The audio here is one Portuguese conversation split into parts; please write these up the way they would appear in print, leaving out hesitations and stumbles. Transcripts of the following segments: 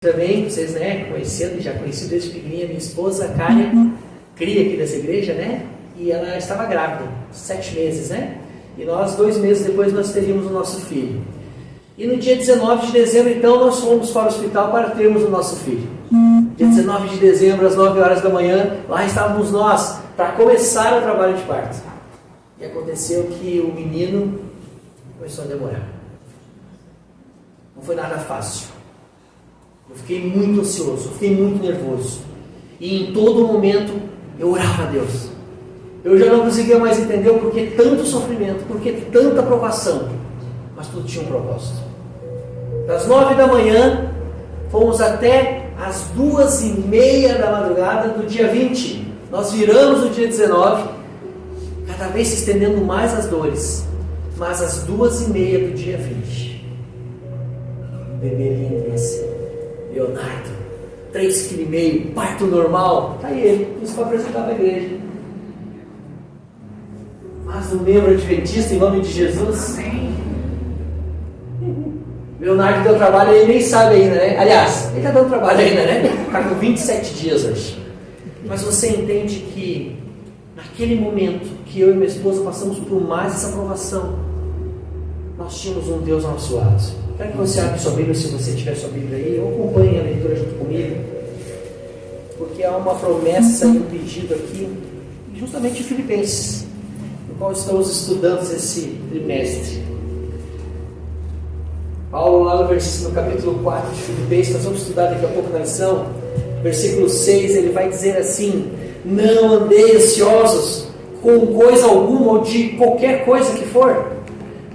Também, vocês, conhecendo, já conheci desde pequenininha, minha esposa, a Karen, cria aqui dessa igreja, e ela estava grávida, 7 meses, e nós, 2 meses depois, nós teríamos o nosso filho. E no dia 19 de dezembro, então, nós fomos para o hospital para termos o nosso filho. Dia 19 de dezembro, às 9 horas da manhã, lá estávamos nós, para começar o trabalho de parto. E aconteceu que o menino começou a demorar. Não foi nada fácil. Eu fiquei muito ansioso, eu fiquei muito nervoso. E em todo momento eu orava a Deus. Eu já não conseguia mais entender o porquê tanto sofrimento, porquê tanta provação. Mas tudo tinha um propósito. Das 9 da manhã, fomos até as 2h30 da madrugada do dia 20. Nós viramos o dia 19, cada vez se estendendo mais as dores. Mas às 2h30 do dia 20, o bebê lindo assim. Leonardo, 3,5 kg, parto normal. Está aí ele, isso para apresentar para a igreja. Mas um membro adventista, em nome de Jesus. Amém. Leonardo deu trabalho, ele nem sabe ainda, Aliás, ele está dando trabalho ainda, Está com 27 dias hoje. Mas você entende que naquele momento que eu e minha esposa passamos por mais essa provação, nós tínhamos um Deus ao nosso lado. Quero que você abra sua Bíblia, se você tiver sua Bíblia aí, ou acompanhe a leitura junto comigo, porque há uma promessa e um pedido aqui, justamente em Filipenses, no qual estamos estudando esse trimestre. Paulo, lá no capítulo 4 de Filipenses, nós vamos estudar daqui a pouco na lição, versículo 6, ele vai dizer assim: não andei ansiosos com coisa alguma, ou de qualquer coisa que for.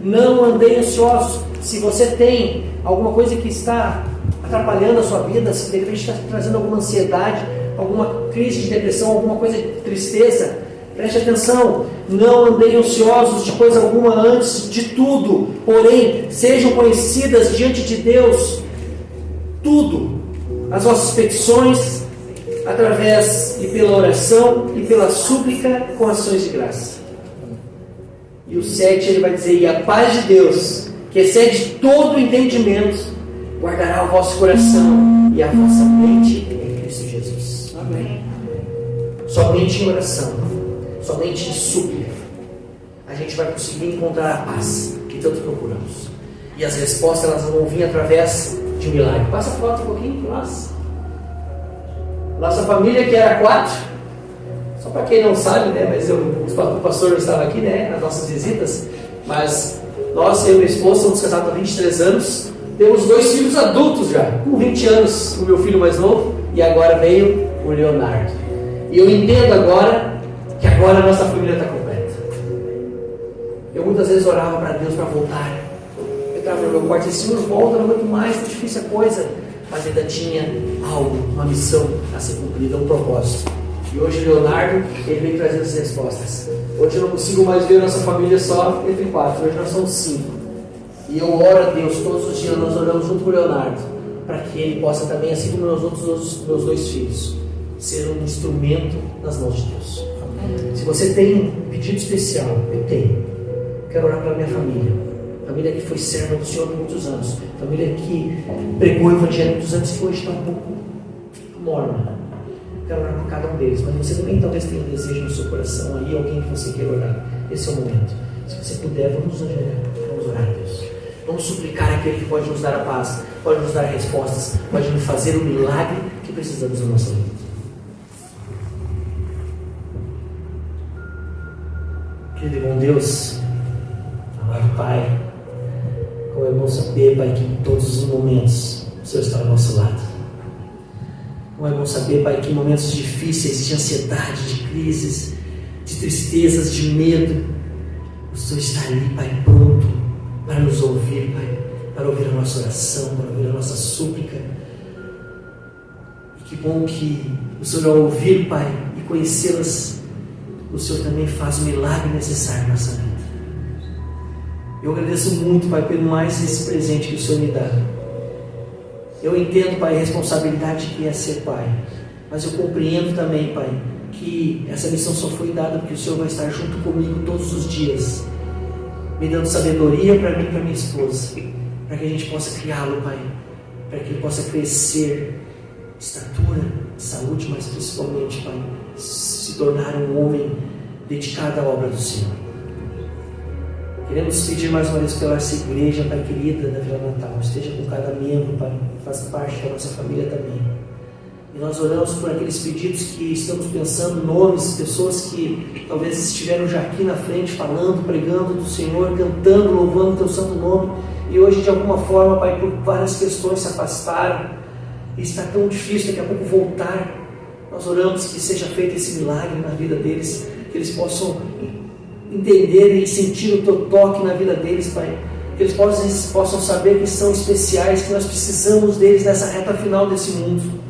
Não andei ansiosos. Se você tem alguma coisa que está atrapalhando a sua vida, se de repente está trazendo alguma ansiedade, alguma crise de depressão, alguma coisa de tristeza, preste atenção. Não andei ansiosos de coisa alguma, antes de tudo, porém, sejam conhecidas diante de Deus tudo, as vossas petições, através e pela oração e pela súplica com ações de graça. E o 7 ele vai dizer: e a paz de Deus, que excede todo o entendimento, guardará o vosso coração e a vossa mente em Cristo Jesus. Amém. Somente em oração, somente em súplica, a gente vai conseguir encontrar a paz que tanto procuramos. E as respostas elas vão vir através de um milagre. Passa a foto um pouquinho para nós. Nossa família, que era 4. Só para quem não sabe, mas o pastor não estava aqui, nas nossas visitas, mas nós, eu e minha esposa, somos casados há 23 anos, temos 2 filhos adultos já, com 20 anos, o meu filho mais novo, e agora veio o Leonardo. E eu entendo agora que agora a nossa família está completa. Eu muitas vezes orava para Deus para voltar. Eu entrava no meu quarto e disse: Senhor, volta, não aguento mais, está difícil a coisa. Mas ainda tinha algo, uma missão a ser cumprida, um propósito. E hoje o Leonardo, ele vem trazendo as respostas. Hoje eu não consigo mais ver a nossa família só entre 4, hoje nós somos 5. E eu oro a Deus todos os dias, nós oramos junto com o Leonardo, para que ele possa também, assim como meus 2 filhos, ser um instrumento nas mãos de Deus. Se você tem um pedido especial, eu tenho. Quero orar pela minha família. Família que foi serva do Senhor por muitos anos. Família que pregou o Evangelho por muitos anos e que hoje está um pouco morna. Quero orar por cada um deles, mas você também talvez tenha um desejo no seu coração aí, alguém que você queira orar. Esse é o momento. Se você puder, vamos orar a Deus. Vamos suplicar aquele que pode nos dar a paz, pode nos dar respostas, pode nos fazer o milagre que precisamos na nossa vida. Querido e bom Deus, amado Pai, como é bom saber, Pai, que em todos os momentos o Senhor está ao nosso lado. Como é bom saber, Pai, que em momentos difíceis, de ansiedade, de crises, de tristezas, de medo, o Senhor está ali, Pai, pronto para nos ouvir, Pai, para ouvir a nossa oração, para ouvir a nossa súplica. E que bom que o Senhor, ao ouvir, Pai, e conhecê-las, o Senhor também faz o milagre necessário na nossa vida. Eu agradeço muito, Pai, pelo mais esse presente que o Senhor me dá. Eu entendo, Pai, a responsabilidade que é ser Pai, mas eu compreendo também, Pai, que essa missão só foi dada porque o Senhor vai estar junto comigo todos os dias, me dando sabedoria para mim e para minha esposa, para que a gente possa criá-lo, Pai, para que ele possa crescer, estatura, saúde, mas principalmente, Pai, se tornar um homem dedicado à obra do Senhor. Queremos pedir mais uma vez pela essa igreja, Pai querida, da Vila Natal. Esteja com cada membro, Pai, faz parte da nossa família também. E nós oramos por aqueles pedidos que estamos pensando, nomes, pessoas que talvez estiveram já aqui na frente, falando, pregando do Senhor, cantando, louvando o Teu santo nome, e hoje de alguma forma, Pai, por várias questões se afastaram, e está tão difícil daqui a pouco voltar. Nós oramos que seja feito esse milagre na vida deles, que eles possam entender e sentir o Teu toque na vida deles, Pai, que eles possam saber que são especiais, que nós precisamos deles nessa reta final desse mundo.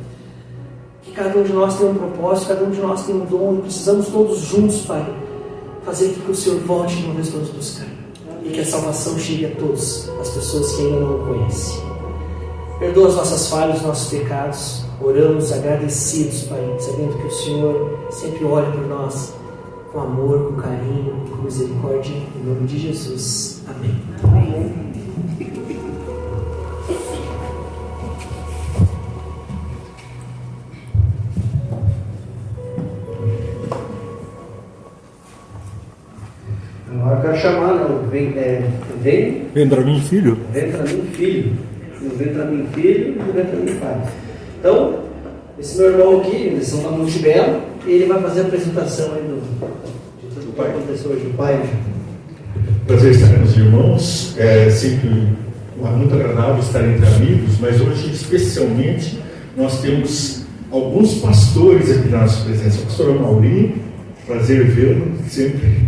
Cada um de nós tem um propósito, cada um de nós tem um dom, e precisamos todos juntos, Pai, fazer com que o Senhor volte de uma vez para nos buscar, e que a salvação chegue a todas as pessoas que ainda não o conhecem. Perdoa as nossas falhas, os nossos pecados. Oramos agradecidos, Pai, sabendo que o Senhor sempre olha por nós com amor, com carinho, com misericórdia, em nome de Jesus. Amém. Amém. Agora eu quero chamar, não, vem para mim, filho. Vem para mim, filho. Não vem para mim, filho, não vem para mim, pai. Então, esse meu irmão aqui, eles são da Multibelo, e ele vai fazer a apresentação aí de tudo que aconteceu hoje, o pai. Prazer estar com os irmãos. É sempre muito agradável estar entre amigos, mas hoje, especialmente, nós temos alguns pastores aqui na nossa presença. O pastor Amauri, prazer vê-lo sempre.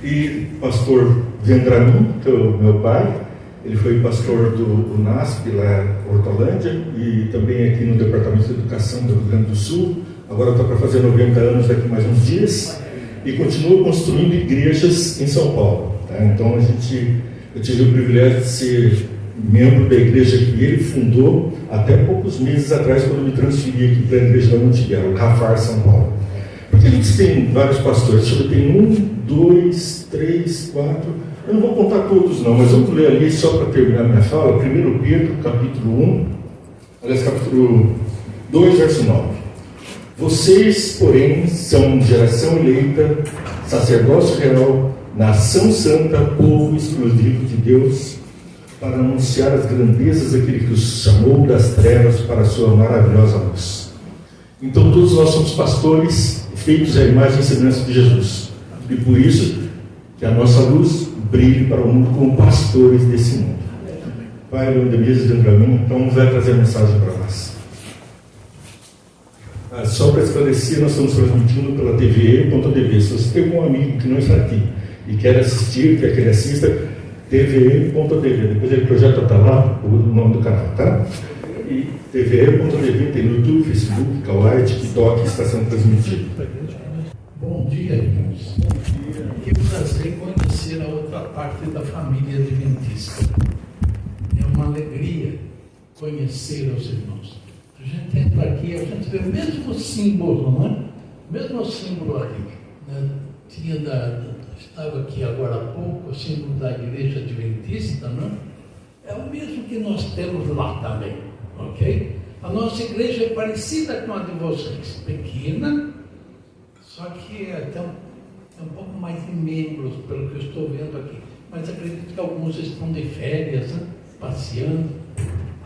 E pastor Vendramin, que é o meu pai, ele foi pastor do NASP, lá em Hortolândia, e também aqui no Departamento de Educação do Rio Grande do Sul. Agora está para fazer 90 anos daqui mais uns dias, e continua construindo igrejas em São Paulo. Tá? Então eu tive o privilégio de ser membro da igreja que ele fundou até poucos meses atrás, quando eu me transferi aqui para a igreja da Montiel, Cafar, São Paulo. Porque a gente tem vários pastores, tem 1, 2, 3, 4, eu não vou contar todos não, mas vamos ler ali só para terminar minha fala, 1 Pedro, capítulo 2, verso 9. Vocês, porém, são geração eleita, sacerdócio real, nação santa, povo exclusivo de Deus, para anunciar as grandezas daquele que os chamou das trevas para a sua maravilhosa luz. Então todos nós somos pastores, feitos à imagem e semelhança de Jesus. E por isso que a nossa luz brilhe para o mundo como pastores desse mundo. Pai, Leandro dentro de mim, então vai trazer a mensagem para nós. Só para esclarecer, nós estamos transmitindo pela TVE.tv. Se você tem algum amigo que não está aqui e quer assistir, quer que ele assista, TVE.tv. Depois ele projeta para lá o nome do canal, tá? E TVE.tv tem no YouTube, Facebook, Kawaii, TikTok, está sendo transmitido. Bom dia, irmãos. Que prazer conhecer a outra parte da família adventista. É uma alegria conhecer os irmãos. A gente entra aqui, a gente vê o mesmo símbolo, não é? O mesmo símbolo ali. Né? Estava aqui agora há pouco, o símbolo da igreja adventista, não é? É o mesmo que nós temos lá também, ok? A nossa igreja é parecida com a de vocês, pequena, só que tem um pouco mais de membros, pelo que eu estou vendo aqui. Mas acredito que alguns estão de férias, né? Passeando.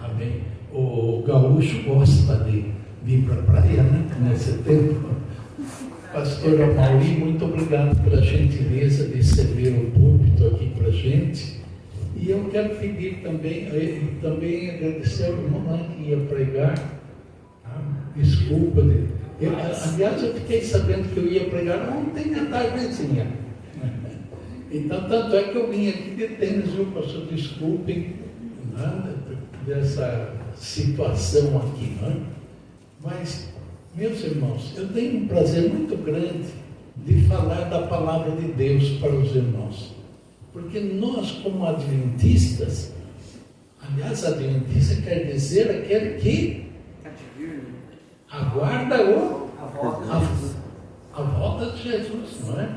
Amém. O gaúcho gosta de ir para a praia, né? Nesse tempo. Pastor Amauri, muito obrigado pela gentileza de ceder o púlpito aqui para a gente. E eu quero pedir também agradecer ao irmão que ia pregar. Desculpa. Aliás, eu fiquei sabendo que eu ia pregar ontem à tardezinha. Então, tanto é que eu vim aqui de tênis, viu, pastor? Desculpem dessa situação aqui, não é? Mas, meus irmãos, eu tenho um prazer muito grande de falar da palavra de Deus para os irmãos. Porque nós, como adventistas, aliás, adventista quer dizer aquele que aguarda a volta de Jesus, não é?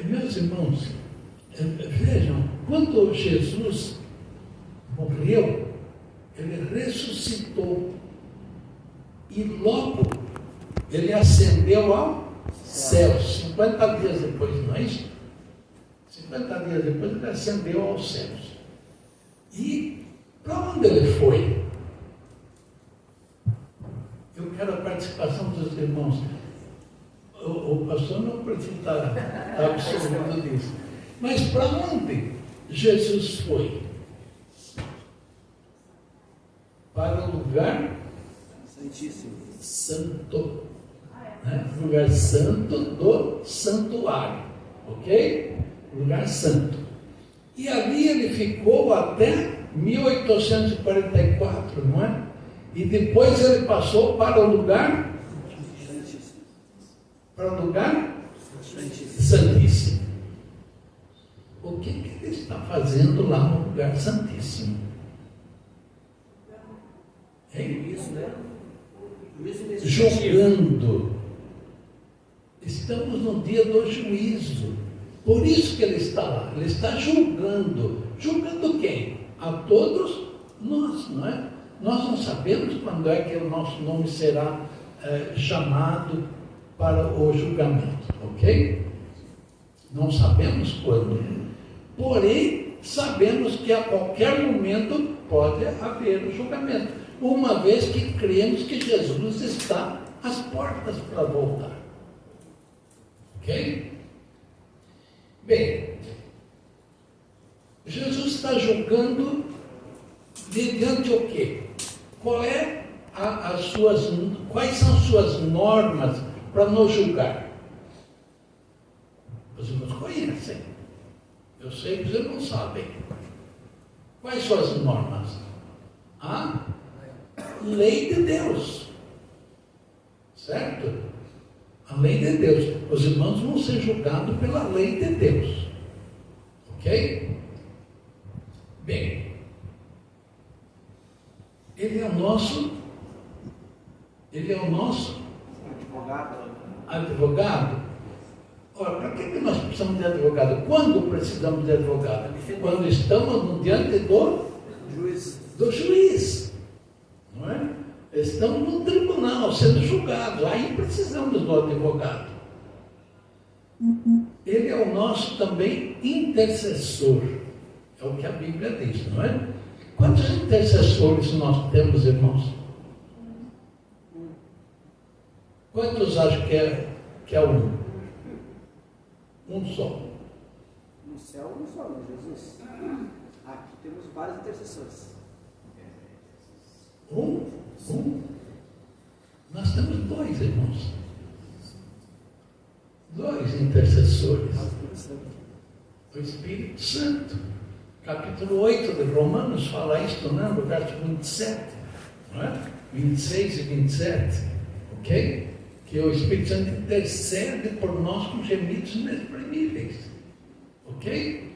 Meus irmãos, vejam, quando Jesus morreu, ele ressuscitou e logo ele ascendeu ao céu. 50 dias depois, não é isso? 50 dias depois ele ascendeu aos céus. E para onde ele foi? Eu quero a participação dos irmãos. O pastor não precisa estar absorvendo disso. Mas para onde Jesus foi? Para o lugar Santíssimo. santo. Né? Lugar santo do santuário. Ok? Lugar santo. E ali ele ficou até 1844, não é? E depois ele passou para o lugar Santíssimo. para o lugar Santíssimo. santíssimo. O que ele está fazendo lá no lugar santíssimo? Hein? Isso, né? Julgando. Estamos no dia do juízo. Por isso que ele está lá. Ele está julgando. Julgando quem? A todos nós, não é? Nós não sabemos quando é que o nosso nome será chamado para o julgamento, ok? Não sabemos quando. Porém, sabemos que a qualquer momento pode haver o julgamento, uma vez que cremos que Jesus está às portas para voltar. Ok? Bem, Jesus está julgando mediante o quê? Quais são as suas normas para nos julgar? Os irmãos conhecem. Eu sei que os irmãos sabem. Quais são as normas? A lei de Deus. Certo? A lei de Deus. Os irmãos vão ser julgados pela lei de Deus. Ok? Bem, ele é o nosso advogado. Ora, para que nós precisamos de advogado? Quando precisamos de advogado? Quando estamos diante do juiz. Não é? Estamos no tribunal sendo julgados. Aí precisamos do advogado. Ele é o nosso também intercessor. É o que a Bíblia diz, não é? Quantos intercessores nós temos, irmãos? Quantos acham que é um? Um só. No céu, um só, né? Jesus. Aqui temos vários intercessores. Um? Nós temos dois, irmãos. Dois intercessores. O Espírito Santo. Capítulo 8 de Romanos fala isto, né? No verso 27, não é? 26 e 27, ok? Que o Espírito Santo intercede por nós com gemidos inexprimíveis, ok?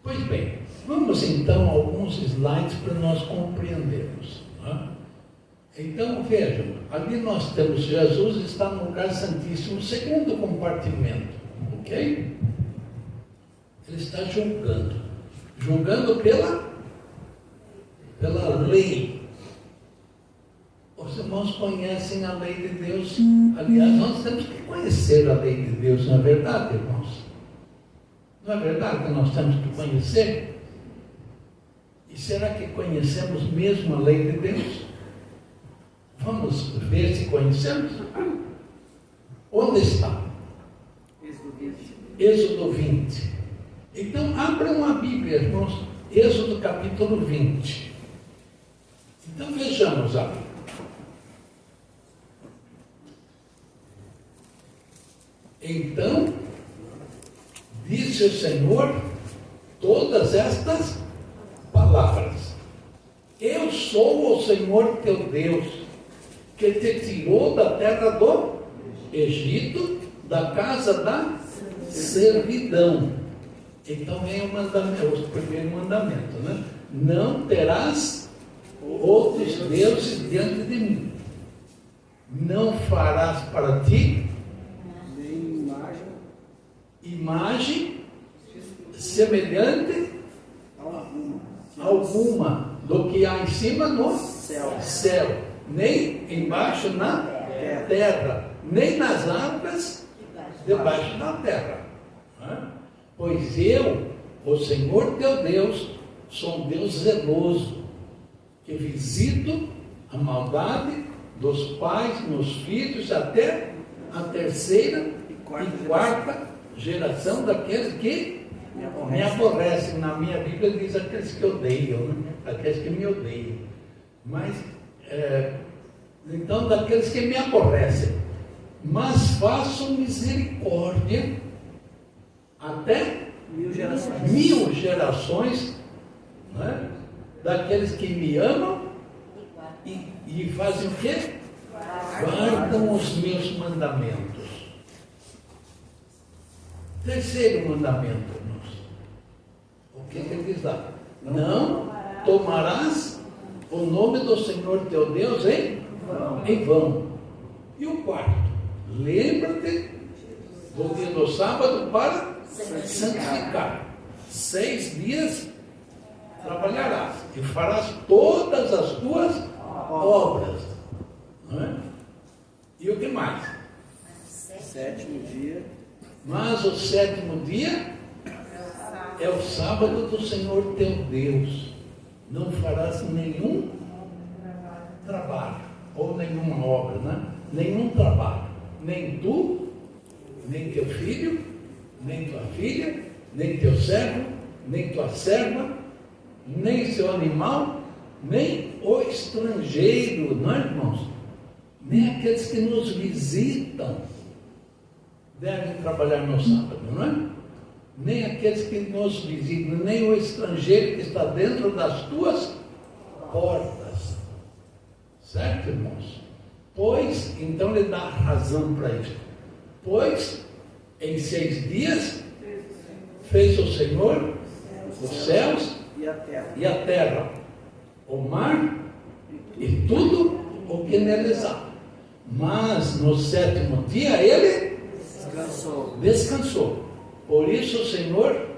Pois bem, vamos então a alguns slides para nós compreendermos, não é? Então vejam, ali nós temos Jesus está no lugar santíssimo, segundo compartimento, ok? Ele está julgando pela lei. Os irmãos conhecem a lei de Deus. Aliás, nós temos que conhecer a lei de Deus, não é verdade, irmãos? Não é verdade que nós temos que conhecer? E será que conhecemos mesmo a lei de Deus? Vamos ver se conhecemos? Onde está? Êxodo 20. Então, abram a Bíblia, irmãos, Êxodo capítulo 20. Então, vejamos a Bíblia. Então, disse o Senhor todas estas palavras: Eu sou o Senhor teu Deus, que te tirou da terra do Egito, da casa da servidão. Então vem o mandamento, o primeiro mandamento, né? Não terás outros deuses diante de mim. Não farás para ti Nem imagem semelhante alguma. do que há em cima no céu, nem embaixo na terra, nem nas árvores debaixo da terra. Pois eu, o Senhor teu Deus, sou um Deus zeloso, que visito a maldade dos pais nos filhos até a terceira e quarta geração daqueles que me aborrecem. Na minha Bíblia diz aqueles que odeiam, né? Aqueles que me odeiam. Mas, então, daqueles que me aborrecem. Mas faço misericórdia até 1000 gerações, né? Daqueles que me amam e fazem o quê? Guardam os meus mandamentos. Terceiro mandamento, irmãos. O que ele diz lá? Não tomarás o nome do Senhor teu Deus em vão. E o quarto? Lembra-te do dia do sábado para santificar. 6 dias trabalharás e farás todas as tuas obras. Não é? E o que mais? Sétimo dia. Mas o 7º dia é o sábado do Senhor teu Deus. Não farás nenhum trabalho, ou nenhuma obra, né? Nenhum trabalho. Nem tu, nem teu filho, nem tua filha, nem teu servo, nem tua serva, nem seu animal, nem o estrangeiro, não é, irmãos? Nem aqueles que nos visitam devem trabalhar no sábado, não é? Nem aqueles que nos visitam, nem o estrangeiro que está dentro das tuas portas. Certo, irmãos? Pois, então ele dá razão para isso. Pois, em 6 dias, fez o Senhor os céus e a terra, o mar e tudo o que neles há. Mas no 7º dia ele descansou. Por isso o Senhor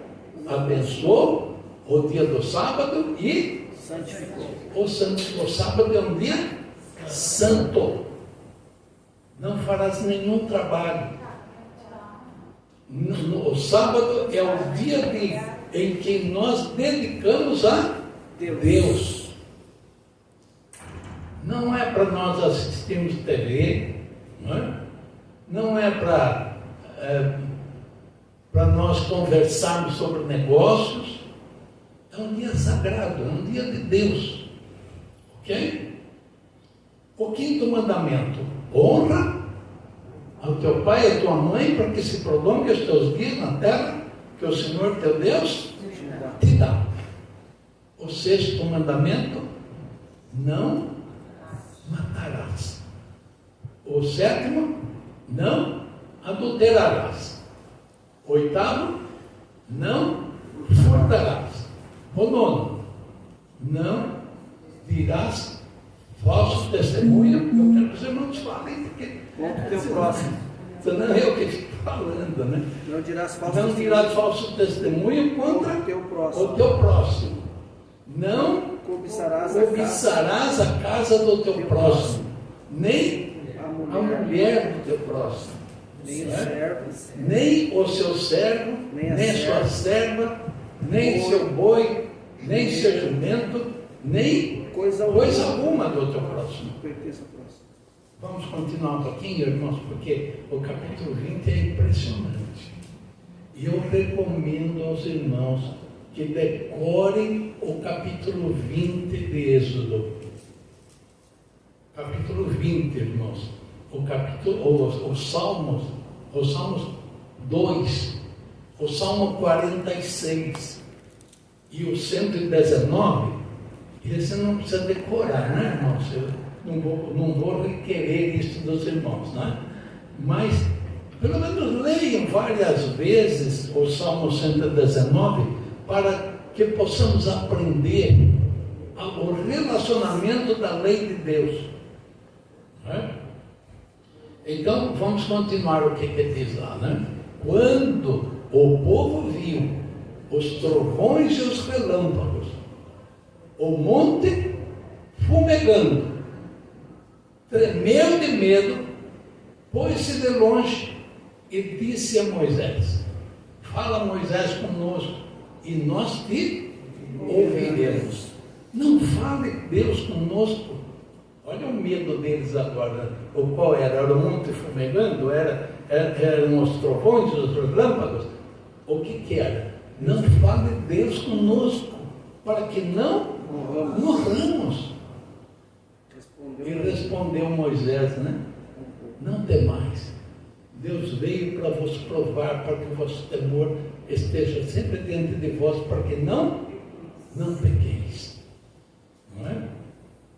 abençoou o dia do sábado e santificou. O sábado é um dia santo. Não farás nenhum trabalho. O sábado é o dia em que nós dedicamos a Deus. Não é para nós assistirmos TV, não é para nós conversarmos sobre negócios. É um dia sagrado, é um dia de Deus. Ok? O 5º mandamento: honra ao teu pai e à tua mãe, para que se prolongue os teus dias na terra que o Senhor teu Deus te dá. O 6º mandamento: não matarás. O 7º: não adulterarás. O 8º: não furtarás. O 9º: não dirás falso testemunho. Eu quero que os irmãos falem, porque teu próximo. Não é eu que fico falando, né? Não dirás falso testemunho contra o teu próximo. Não cobiçarás a casa do teu próximo, nem a mulher do teu próximo, nem o seu servo, nem a sua serva, nem seu boi, nem seu jumento, nem coisa alguma do teu próximo. Vamos continuar um pouquinho, irmãos, porque o capítulo 20 é impressionante. E eu recomendo aos irmãos que decorem o capítulo 20 de Êxodo. Capítulo 20, irmãos. Os Salmos 2, o Salmo 46 e o 119, esse não precisa decorar, né, irmãos? Eu não vou requerer isso dos irmãos, né? Mas, pelo menos leiam várias vezes o Salmo 119 para que possamos aprender o relacionamento da lei de Deus. Né? Então, vamos continuar o que diz lá, né? Quando o povo viu os trovões e os relâmpagos o monte fumegando, tremeu de medo, pôs-se de longe e disse a Moisés: fala, Moisés, conosco, e nós te ouviremos. Não fale Deus conosco. Olha o medo deles agora. O qual era? Era o monte fumegando? Eram os trovões, os relâmpagos? O que era? Não fale Deus conosco, para que não morramos. E respondeu Moisés, né? Não temais. Deus veio para vos provar, para que o vosso temor esteja sempre diante de vós, para que não pequeis. Não é?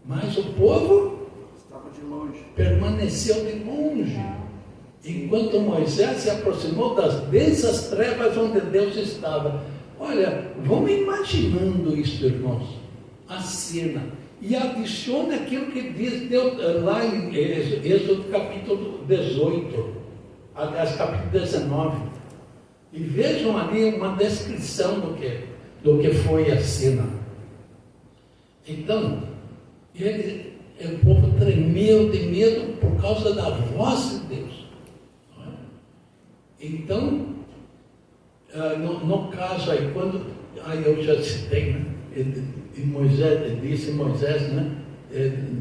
Mas o povo Estava de longe. permaneceu de longe, enquanto Moisés se aproximou das densas trevas onde Deus estava. Olha, vamos imaginando isso, irmãos, a cena, e adicione aquilo que diz Deus lá em Êxodo capítulo 18, aliás, capítulo 19, e vejam ali uma descrição do que foi a cena. Então, o povo tremeu de medo por causa da voz de Deus. Então, no caso aí, quando eu já citei, né? E Moisés disse, né?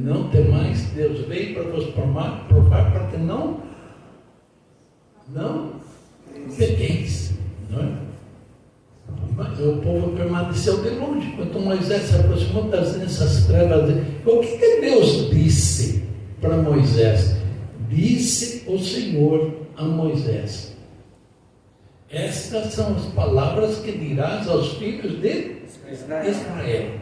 Não temais, Deus veio para vos provar para que não pequeis. Não é? Mas o povo permaneceu de longe. Quando Moisés se aproximou dessas trevas, o que Deus disse para Moisés? Disse o Senhor a Moisés: estas são as palavras que dirás aos filhos de Israel.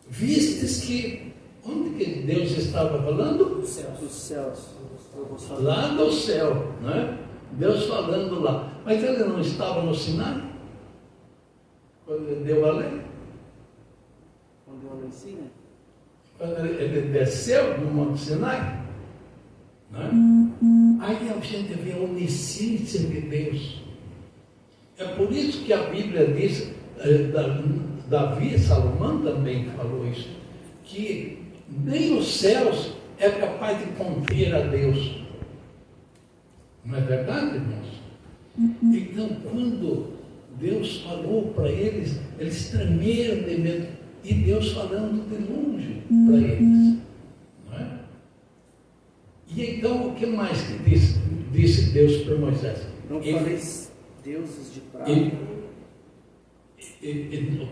Vistes que, onde que Deus estava falando? Dos céus. Lá do céu, né? Deus falando lá. Mas ele não estava no Sinai? Quando ele deu a lei? Quando deu a lei, sim, né? Quando ele desceu no Monte Sinai? Né? Aí a gente vê a onisciência de Deus. É por isso que a Bíblia diz, Davi, Salomão também falou isso, que nem os céus é capaz de conter a Deus. Não é verdade, irmãos? Então, quando Deus falou para eles, eles tremeram de medo, e Deus falando de longe para eles. Não é? E então, o que mais que disse Deus para Moisés? Não fareis deuses de prata.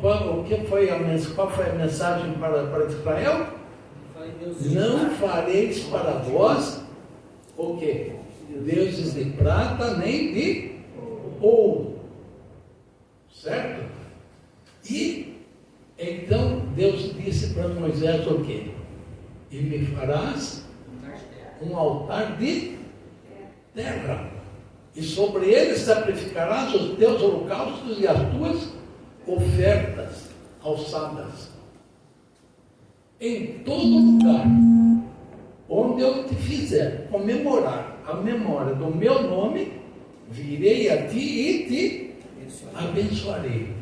Qual foi a mensagem para Israel? Não fareis para vós o quê? Deuses de prata nem de ouro. Certo? E então Deus disse para Moisés o quê? E me farás um altar de terra, e sobre ele sacrificarás os teus holocaustos e as tuas ofertas alçadas. Em todo lugar onde eu te fizer comemorar a memória do meu nome, virei a ti e te abençoarei.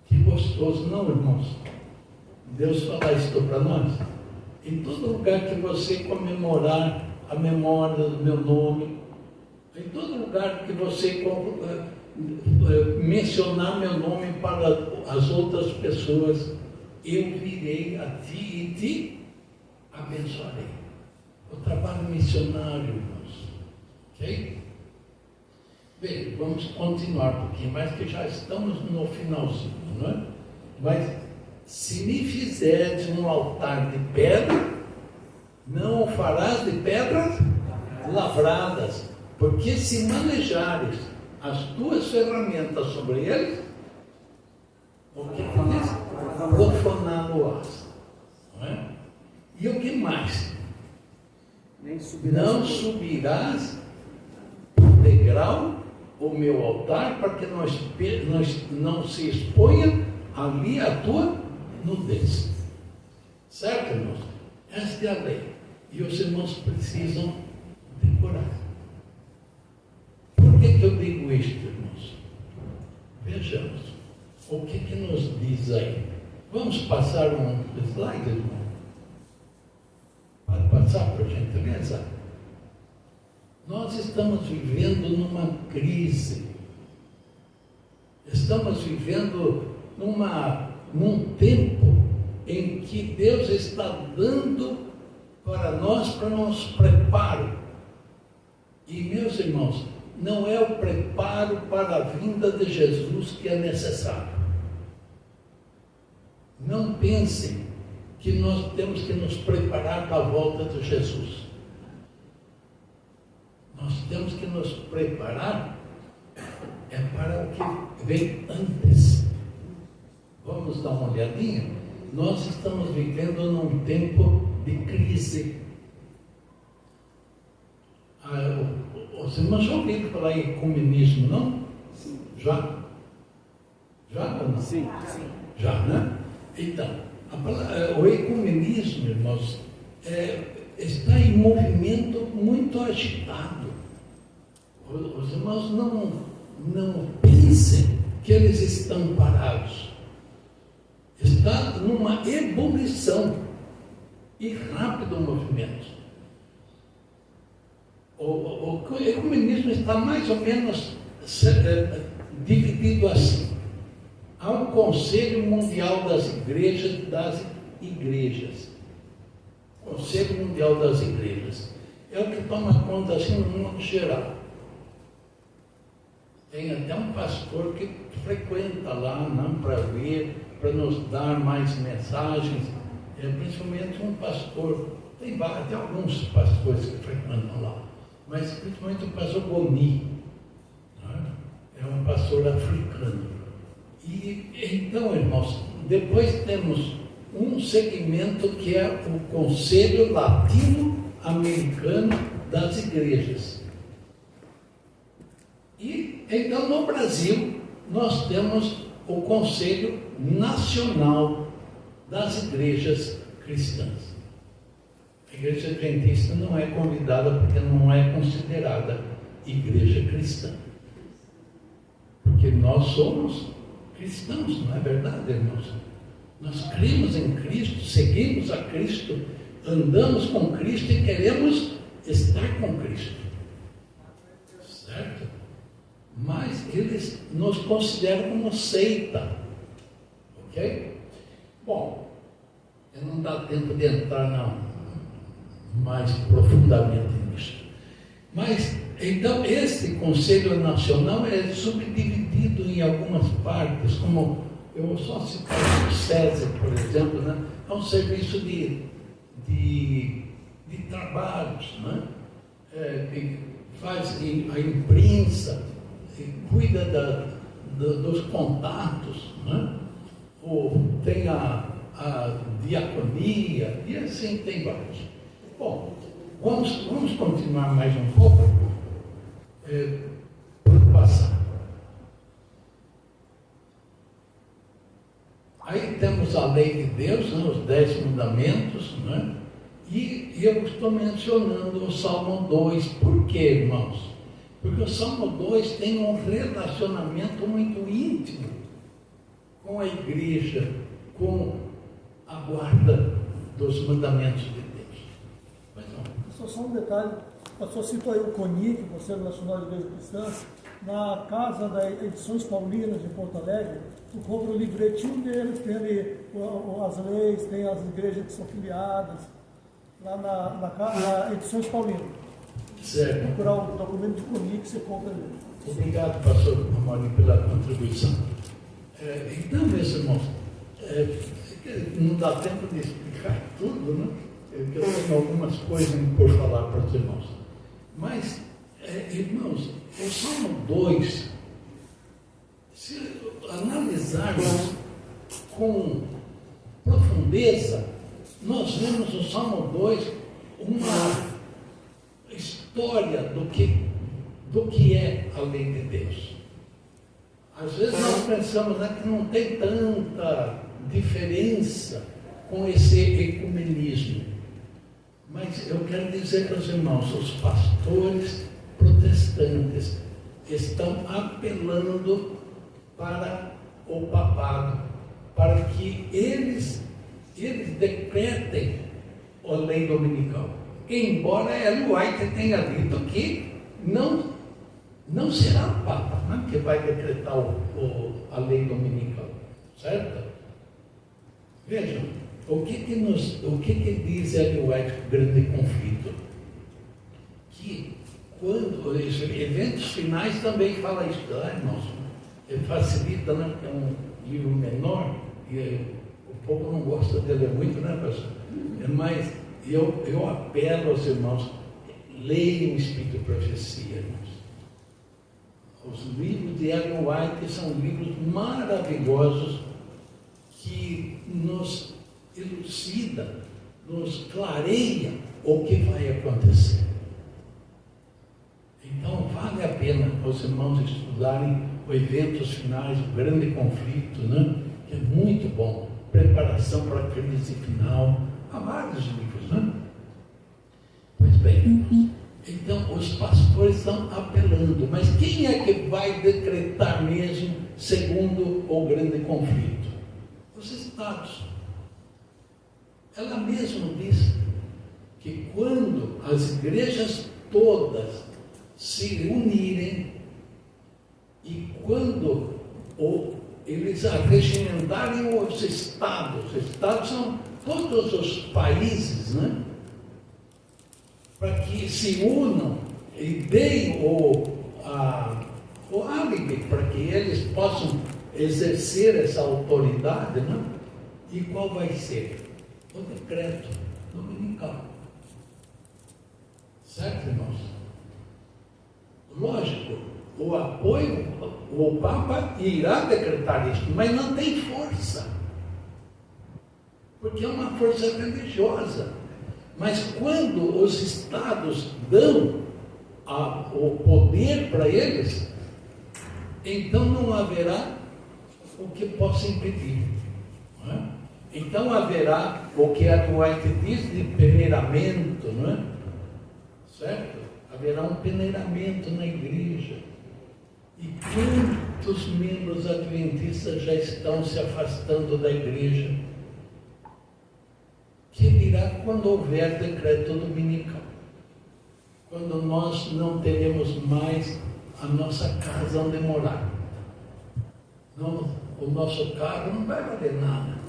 Que gostoso, não, irmãos? Deus fala isso para nós. Em todo lugar que você comemorar a memória do meu nome, em todo lugar que você mencionar meu nome para as outras pessoas, eu virei a ti e te abençoarei. O trabalho missionário, irmãos. Ok? Bem, vamos continuar um pouquinho, mas que já estamos no finalzinho, não é? Mas se me fizeres um altar de pedra, não o farás de pedras lavradas, porque se manejares as tuas ferramentas sobre eles, o que diz? Profaná-lo-ás. Não é? E o que mais? Não subirás degrau o meu altar, para que não se exponha ali a tua nudez. Certo, irmãos? Esta é a lei. E os irmãos precisam decorar. Por que eu digo isto, irmãos? Vejamos. O que nos diz aí? Vamos passar um slide, irmão? Pode passar, por gentileza? Nós estamos vivendo numa crise. Estamos vivendo num tempo em que Deus está dando para nós preparo. E, meus irmãos, não é o preparo para a vinda de Jesus que é necessário. Não pensem que nós temos que nos preparar para a volta de Jesus. Nós temos que nos preparar para o que vem antes. Vamos dar uma olhadinha? Nós estamos vivendo num tempo de crise. Os irmãos já ouviram falar em ecumenismo, não? Sim. Já? Já ou não? Sim. Já, né? Então, o ecumenismo, irmãos, está em movimento muito agitado. Os irmãos não pensem que eles estão parados. Está numa ebulição e rápido movimento. O ecumenismo está mais ou menos dividido assim. Há um Conselho Mundial das Igrejas. Conselho Mundial das Igrejas. É o que toma conta assim no mundo geral. Tem até um pastor que frequenta lá, não para ver, para nos dar mais mensagens. Principalmente um pastor, tem alguns pastores que frequentam lá, mas principalmente o pastor Boni, né? É um pastor africano. E então, irmãos, depois temos um segmento que é o Conselho Latino-Americano das Igrejas. E então no Brasil nós temos o Conselho Nacional das Igrejas Cristãs. A Igreja Adventista não é convidada porque não é considerada igreja cristã. Porque nós somos cristãos, não é verdade, irmãos? Nós cremos em Cristo, seguimos a Cristo, andamos com Cristo e queremos estar com Cristo. Certo? Mas eles nos consideram como seita. Ok? Bom, não dá tempo de entrar mais profundamente nisso. Mas, então, esse Conselho Nacional é subdividido em algumas partes, como eu vou só citar o SESI, por exemplo, né? É um serviço de trabalhos, né? Que faz a imprensa, cuida dos contatos, né? Tem a diaconia, e assim tem vários. Bom, vamos continuar mais um pouco. Pode passar. Aí temos a lei de Deus, né, os 10 mandamentos, né? E eu estou mencionando o Salmo 2. Por quê, irmãos? Porque o Salmo 2 tem um relacionamento muito íntimo com a igreja, com a guarda dos mandamentos de Deus. Mas não. Só um detalhe, o pastor citou aí o CONIC, o Conselho Nacional de Igrejas Cristãs, na casa das Edições Paulinas de Porto Alegre, tu compra o livretinho deles, tem ali as leis, tem as igrejas que são filiadas, lá na Edições Paulinas. Certo. Procurar o documento de CONIC, você compra ali. Obrigado, pastor Amaury, pela contribuição. Então, meus irmãos, não dá tempo de explicar tudo, né? Eu tenho algumas coisas por falar para os irmãos. Mas, irmãos, o Salmo 2, se analisarmos com profundeza, nós vemos no Salmo 2 uma história do que é a lei de Deus. Às vezes nós pensamos que não tem tanta diferença com esse ecumenismo. Mas eu quero dizer para os irmãos, os pastores protestantes estão apelando para o papado, para que eles decretem a lei dominical. Embora Ellen White tenha dito que não será o Papa, né, que vai decretar a lei dominical, certo? Vejam, o que diz Ellen White o grande conflito? Que quando eventos finais também fala isso, irmãos, facilita, né? É um livro menor e o povo não gosta de ler muito, né, pastor? Mas eu apelo aos irmãos, leiam o Espírito de Profecia, irmãos. Os livros de Ellen White são livros maravilhosos que nos elucida, nos clareia o que vai acontecer. Então vale a pena os irmãos estudarem os eventos finais, o grande conflito, né? Que é muito bom. Preparação para a crise final. Há vários livros, né? Pois bem, irmãos, então os pastores estão apelando, mas quem é que vai decretar mesmo segundo o grande conflito? Os estados. Ela mesma diz que quando as igrejas todas se unirem e quando eles regimentarem os estados são todos os países, né? Para que se unam e deem o álibi para que eles possam exercer essa autoridade, né? E qual vai ser? O decreto dominical. Certo, irmãos? Lógico, o apoio, o Papa irá decretar isto, mas não tem força. Porque é uma força religiosa. Mas quando os estados dão o poder para eles, então não haverá o que possa impedir. Não é? Então haverá o que a White diz de peneiramento, não é? Certo? Haverá um peneiramento na igreja. E quantos membros adventistas já estão se afastando da igreja? Que dirá quando houver decreto dominical? Quando nós não teremos mais a nossa casa onde morar. Não, o nosso carro não vai valer nada.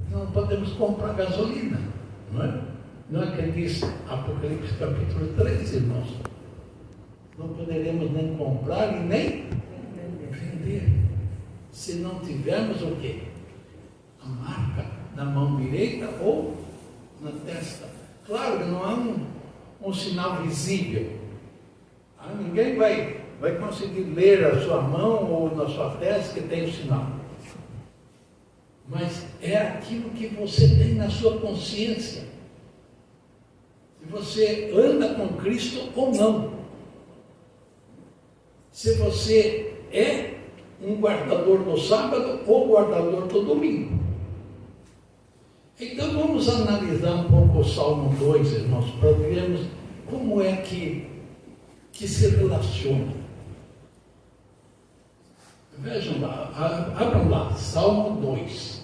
Não podemos comprar gasolina, não é? Não é que diz Apocalipse capítulo 13, irmãos? Não poderemos nem comprar e nem vender. Se não tivermos o quê? A marca na mão direita ou na testa. Claro que não há um sinal visível. Ninguém vai conseguir ler a sua mão ou na sua testa que tem o sinal. Mas é aquilo que você tem na sua consciência. Se você anda com Cristo ou não. Se você é um guardador do sábado ou guardador do domingo. Então vamos analisar um pouco o Salmo 2, irmãos, para vermos como é que se relaciona. Vejam lá, abram lá, Salmo 2.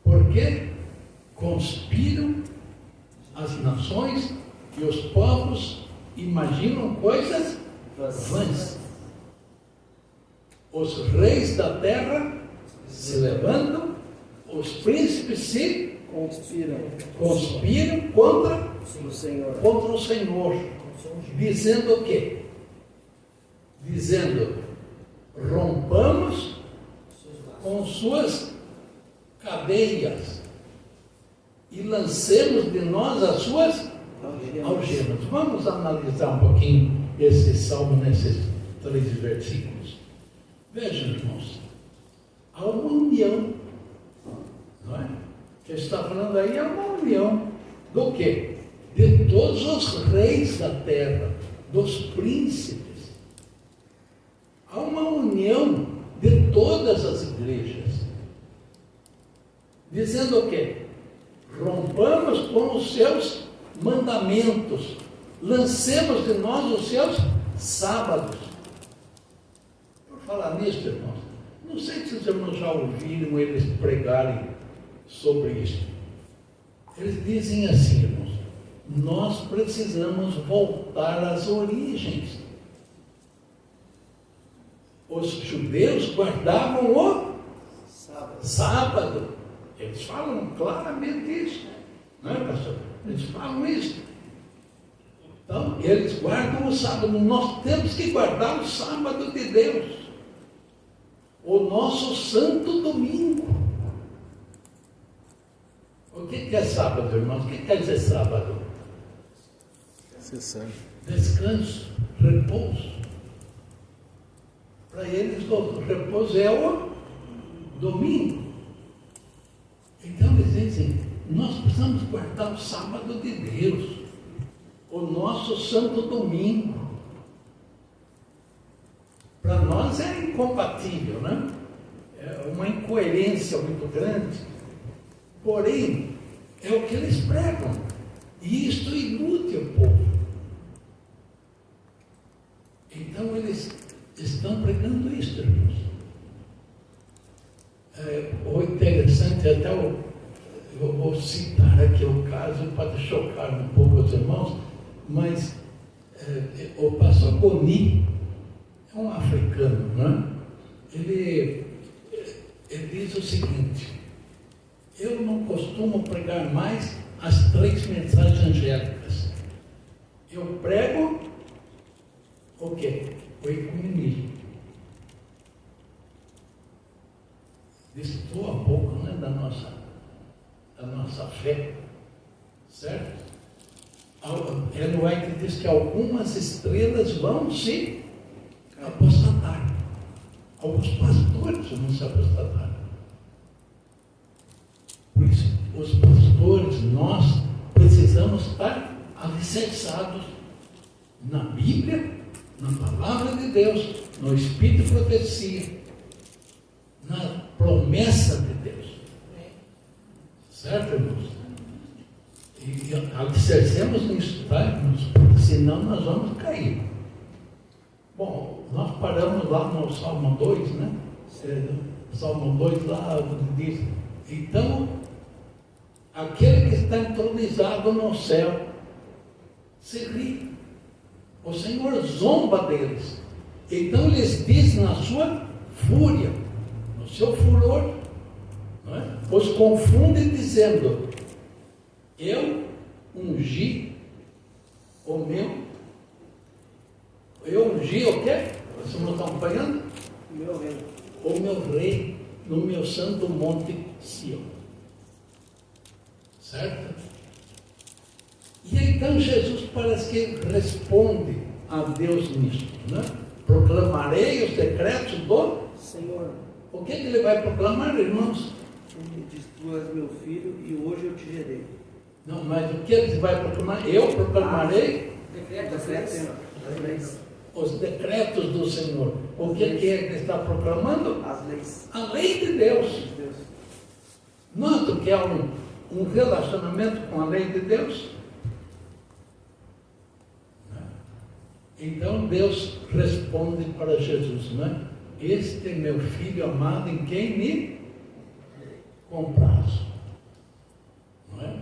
Porque conspiram as nações e os povos imaginam coisas vãs. Os reis da terra se levantam, os príncipes se conspiram contra o Senhor, dizendo o quê? Dizendo, rompamos com suas cadeias e lancemos de nós as suas algemas. Vamos analisar um pouquinho esse salmo nesses 3 versículos. Vejam, irmãos, há uma união, não é? Que está falando aí é uma união do quê? De todos os reis da terra, dos príncipes. Há uma união de todas as igrejas, dizendo o quê? Rompamos com os seus mandamentos, lancemos de nós os seus sábados. Por falar nisso, irmãos, não sei se os irmãos já ouviram eles pregarem sobre isso. Eles dizem assim, irmãos, nós precisamos voltar às origens. Os judeus guardavam o sábado. Eles falam claramente isso. Não é, pastor? Eles falam isso. Então, eles guardam o sábado. Nós temos que guardar o sábado de Deus. O nosso santo domingo. O que é sábado, irmãos? O que quer dizer sábado? Descanso, repouso. Para eles, o repouso é o domingo. Então, eles dizem, nós precisamos guardar o sábado de Deus, o nosso santo domingo. Para nós é incompatível, né? É uma incoerência muito grande. Porém, é o que eles pregam. E isto ilude o povo. Então, eles estão pregando isso, irmãos. O interessante, até eu vou citar aqui o caso, pode chocar um pouco os irmãos, mas o pastor Boni é um africano, né? Ele diz o seguinte: eu não costumo pregar mais as 3 mensagens angélicas. Eu prego o quê? O ecumenismo. Destoa um pouco, né, da nossa fé, certo? Ellen White diz que algumas estrelas vão se apostatar. Alguns pastores vão se apostatar. Por isso, os pastores, nós precisamos estar alicerçados na Bíblia, na Palavra de Deus, no Espírito de profecia, na promessa de Deus. Certo, irmãos? E alicercemos nisso, tá, irmãos? Senão nós vamos cair. Bom, nós paramos lá no Salmo 2, né? Salmo 2 lá diz: então, aquele que está entronizado no céu se ri. O Senhor zomba deles. Então eles dizem na sua fúria, no seu furor, não é? Os confunde dizendo: eu ungi o meu. Eu ungi o quê? Vocês não estão acompanhando? O meu rei no meu santo monte Sião. Certo? E então Jesus parece que responde a Deus nisso, né? Proclamarei os decretos do Senhor. O que ele vai proclamar, irmãos? Ele diz: tu és meu filho e hoje eu te gerei. Não, mas o que ele vai proclamar? Eu proclamarei os decretos do Senhor. O que é que ele está proclamando? As leis. A lei de Deus. Nota que há um relacionamento com a lei de Deus. Então Deus responde para Jesus, né? Este é meu filho amado em quem me comprazo. Não é?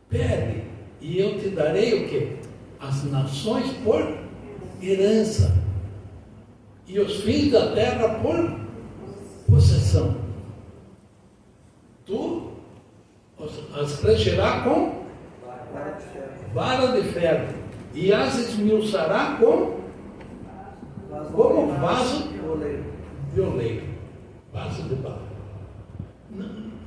Pede e eu te darei o quê? As nações por herança e os fins da terra por possessão. Tu as regerá com vara de ferro e as esmiuçará como vaso de oleiro, vaso de barro.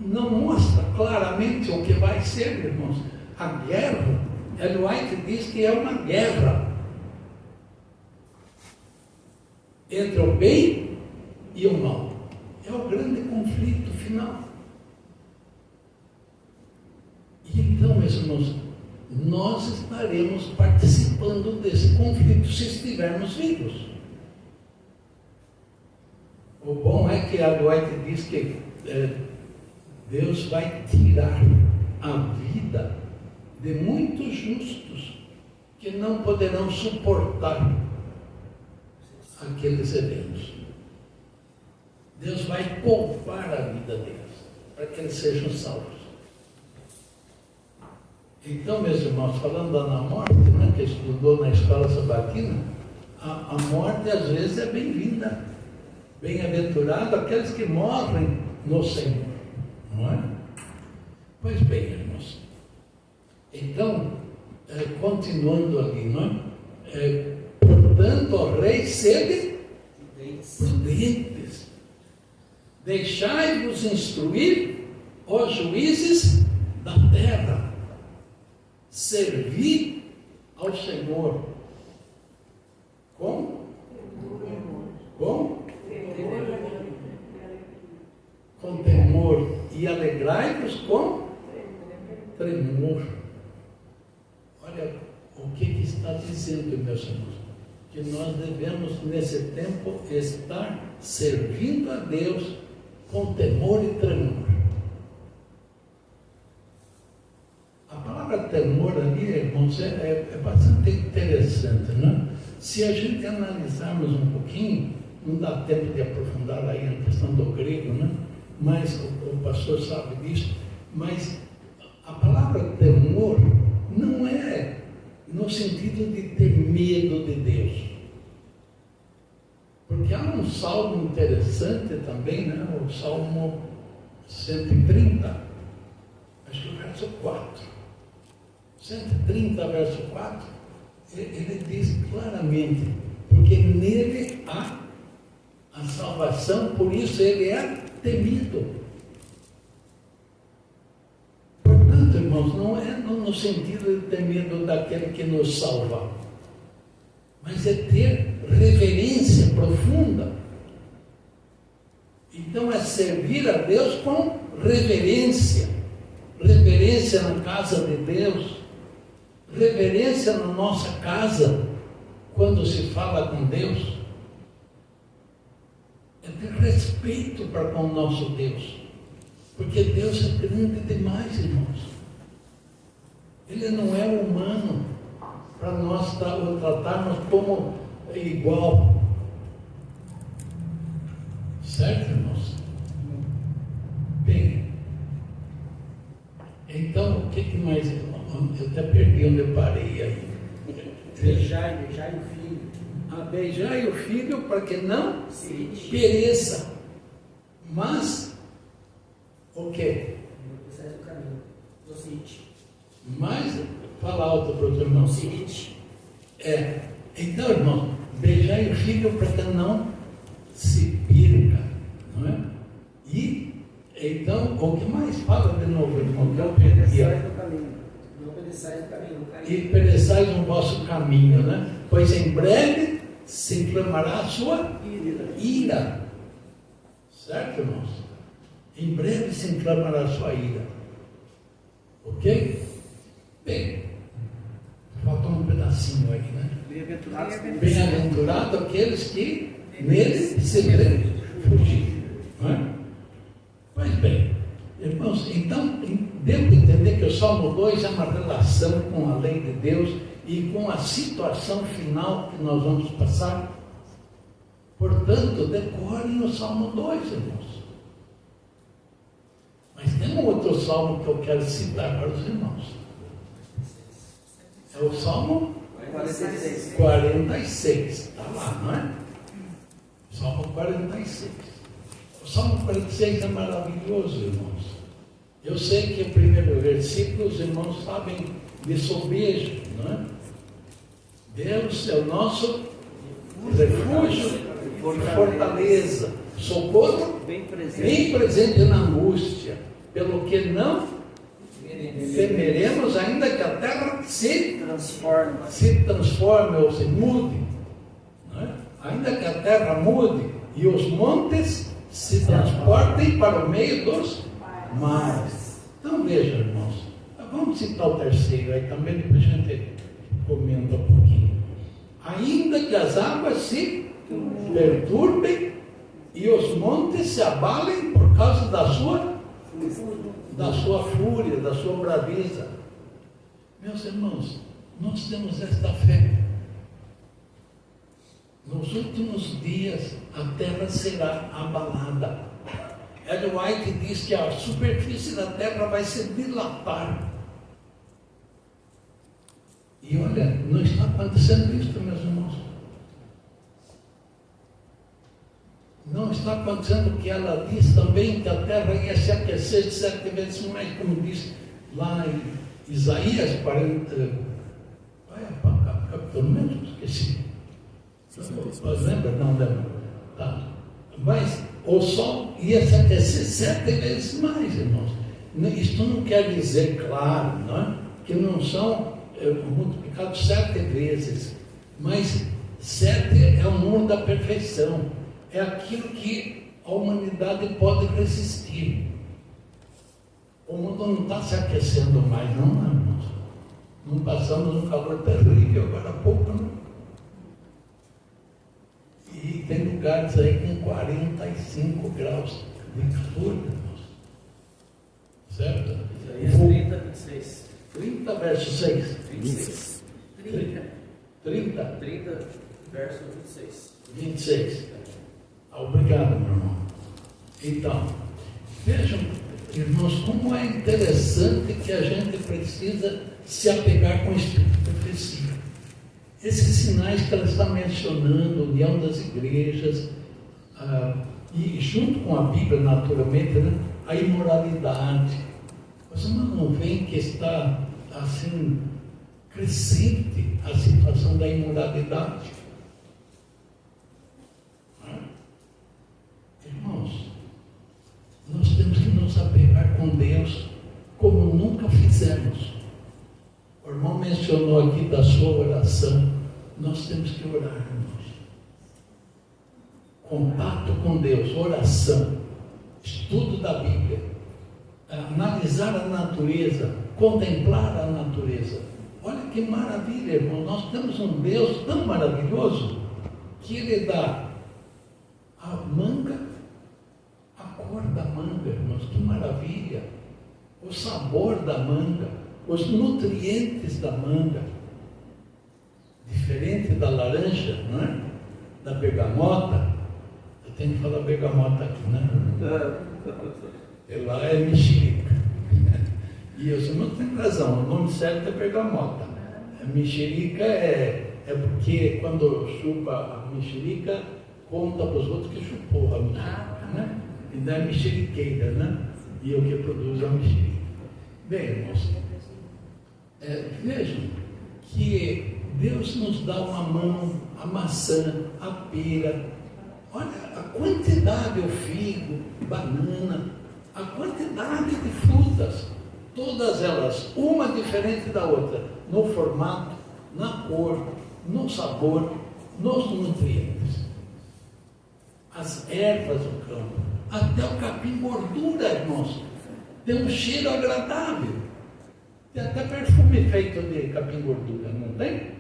Não mostra claramente o que vai ser, irmãos. A guerra, Ellen White diz que é uma guerra entre o bem e o mal. É o grande conflito final. E então, meus irmãos, nós estaremos participando desse conflito se estivermos vivos. O bom é que a Dwight diz que Deus vai tirar a vida de muitos justos que não poderão suportar aqueles eventos. Deus vai poupar a vida deles, para que eles sejam salvos. Então, meus irmãos, falando da morte, né, que estudou na escola sabatina, a morte às vezes é bem-vinda. Bem-aventurado aqueles que morrem no Senhor, não é? Pois bem, irmãos. Então, continuando ali, não é? Portanto, ó reis, sede prudentes. Deixai-vos instruir, ó juízes da terra. Servi ao Senhor com temor e alegrai-vos com tremor. Olha o que está dizendo, meus irmãos, que nós devemos nesse tempo estar servindo a Deus com temor e tremor. A palavra temor ali, irmãos, é bastante interessante, né? Se a gente analisarmos um pouquinho, não dá tempo de aprofundar aí a questão do grego, né? Mas o pastor sabe disso, mas a palavra temor não é no sentido de ter medo de Deus. Porque há um salmo interessante também, né? O Salmo 130, acho que o verso 4. 130, verso 4, ele diz claramente, porque nele há a salvação, por isso ele é temido. Portanto, irmãos, não é no sentido de ter medo daquele que nos salva, mas é ter reverência profunda. Então é servir a Deus com reverência. Reverência na casa de Deus, reverência na nossa casa, quando se fala com Deus, é ter respeito para com o nosso Deus, porque Deus é grande demais, irmãos. Ele não é humano para nós o tratarmos como igual, certo, irmãos? Bem, então o que mais? Eu até perdi onde eu parei aí. Beijai o filho. Beijai o filho para que não pereça. Mas, o quê? Mas, fala alto para os irmãos. Então, irmão, beijai o filho para que não se perca, não é? E, então, o que mais fala de novo, irmão? Não pereçais no caminho. E pereçais no vosso caminho, né? Pois em breve se inflamará a sua ira. Certo, irmãos? Em breve se inflamará a sua ira. Ok? Bem, falta um pedacinho aí, né? Bem-aventurado aqueles que nele se querem fugir. Não é? Pois bem, irmãos, então devo entender que o Salmo 2 é uma relação com a lei de Deus e com a situação final que nós vamos passar. Portanto, decorem o Salmo 2, irmãos. Mas tem um outro salmo que eu quero citar para os irmãos. É o Salmo 46. Está lá, não é? Salmo 46. O Salmo 46 é maravilhoso, irmãos. Eu sei que o primeiro versículo os irmãos sabem de sobejo, não é? Deus é o nosso refúgio e fortaleza, socorro bem presente na angústia, pelo que não temeremos, ainda que a terra se transforme ou se mude, não é? Ainda que a terra mude e os montes se transportem para o meio dos mares. Então veja, irmãos, vamos citar o terceiro aí também, depois a gente comenta um pouquinho. Ainda que as águas se perturbem e os montes se abalem por causa da sua fúria, da sua braveza. Meus irmãos, nós temos esta fé. nos últimos dias a terra será abalada. Ellen White diz que a superfície da terra vai se dilatar. E olha, não está acontecendo isso, meus irmãos. Não está acontecendo o que ela diz também, que a terra ia se aquecer de 7 vezes mais, como diz lá em Isaías 40. Capítulo mesmo, esqueci. Lembra? Não lembra. Tá. Mas o sol ia se aquecer 7 vezes mais, irmãos. Isto não quer dizer, claro, não é? Que não são multiplicados 7 vezes, mas 7 é o número da perfeição, é aquilo que a humanidade pode resistir. O mundo não está se aquecendo mais, não, irmãos. Não passamos um calor terrível agora há pouco, não? E tem lugares aí com 45 graus de calor, irmãos. Certo? Isaías 30, 26. 30 verso 6. 26. 30, verso 26. 26. Obrigado, meu irmão. Então, vejam, irmãos, como é interessante que a gente precisa se apegar com o Espírito de profecia. Esses sinais que ela está mencionando, união das igrejas, e junto com a Bíblia, naturalmente, né, a imoralidade. Você não vê que está assim crescente a situação da imoralidade? Irmãos, nós temos que nos apegar com Deus como nunca fizemos. O irmão mencionou aqui da sua oração. Nós temos que orar, irmãos. Contato com Deus, oração, estudo da Bíblia, analisar a natureza, contemplar a natureza. Olha que maravilha, irmão. Nós temos um Deus tão maravilhoso que Ele dá a manga, a cor da manga, irmãos, que maravilha. O sabor da manga, os nutrientes da manga, diferente da laranja, não é? Da bergamota. Eu tenho que falar bergamota aqui, né? Lá é mexerica. E os irmãos têm razão, o nome certo é bergamota. A mexerica é porque quando chupa a mexerica, conta para os outros que chupou a mexerica, né? Então é mexeriqueira, né? E é o que produz a mexerica. Bem, irmãos, vejam que Deus nos dá uma mão, a maçã, a pera. Olha a quantidade, o figo, banana, a quantidade de frutas, todas elas, uma diferente da outra, no formato, na cor, no sabor, nos nutrientes. As ervas do campo, até o capim gordura, irmãos, tem um cheiro agradável. Tem até perfume feito de capim gordura, não tem?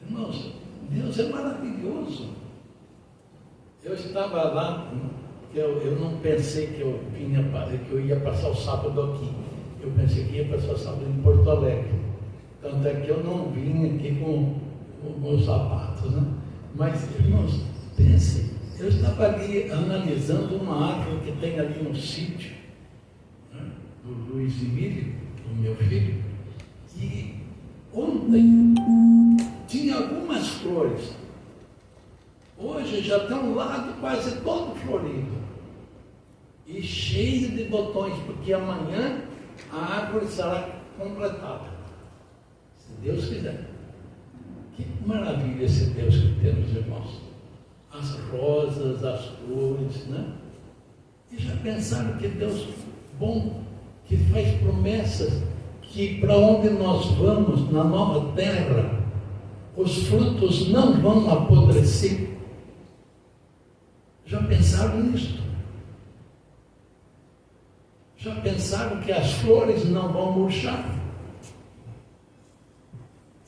Irmãos, Deus é maravilhoso. Eu estava lá, eu não pensei que eu ia passar o sábado aqui. Eu pensei que ia passar o sábado em Porto Alegre. Tanto é que eu não vim aqui com os sapatos, né? Mas, irmãos, pensem, eu estava ali analisando uma árvore que tem ali no sítio, né, do Luiz Emílio, do meu filho, e ontem tinha algumas flores. Hoje já tem um lado quase todo florido e cheio de botões, porque amanhã a árvore será completada, se Deus quiser. Que maravilha esse Deus que temos, irmãos. As rosas, as flores, né? E já pensaram que Deus bom, que faz promessas, que para onde nós vamos, na nova terra, os frutos não vão apodrecer? Já pensaram nisso? Já pensaram que as flores não vão murchar?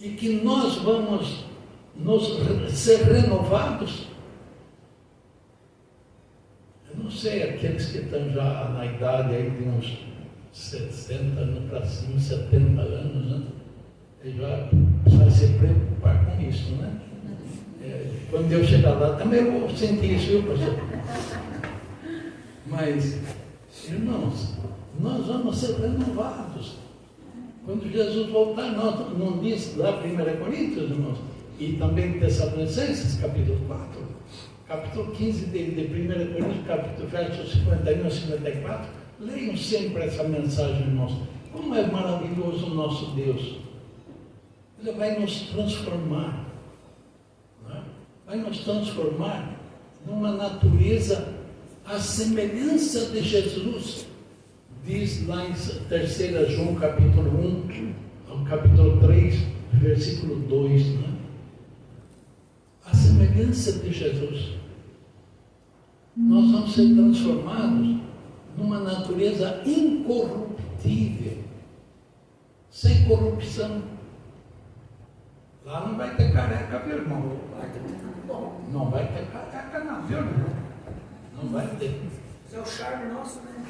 E que nós vamos ser renovados? Eu não sei, aqueles que estão já na idade aí de uns 60 anos para cima, 70 anos, né? Ele já vai se preocupar com isso, né? Quando eu chegar lá também eu vou sentir isso, viu, pastor? Mas, irmãos, nós vamos ser renovados. Quando Jesus voltar, não diz lá 1 Coríntios, irmãos, e também Tessalonicenses, capítulo 4, capítulo 15 de 1 Coríntios, capítulo versos 51 a 54, leiam sempre essa mensagem, irmãos. Como é maravilhoso o nosso Deus. Ele vai nos transformar, não é? Vai nos transformar numa natureza à semelhança de Jesus. Diz lá em 3 João, capítulo 1, capítulo 3, versículo 2, não é? A semelhança de Jesus. Nós vamos ser transformados numa natureza incorruptível, sem corrupção. Lá não vai ter careca, viu, irmão? Não vai ter careca, não, viu, irmão? Não vai ter. Isso é o charme nosso, né?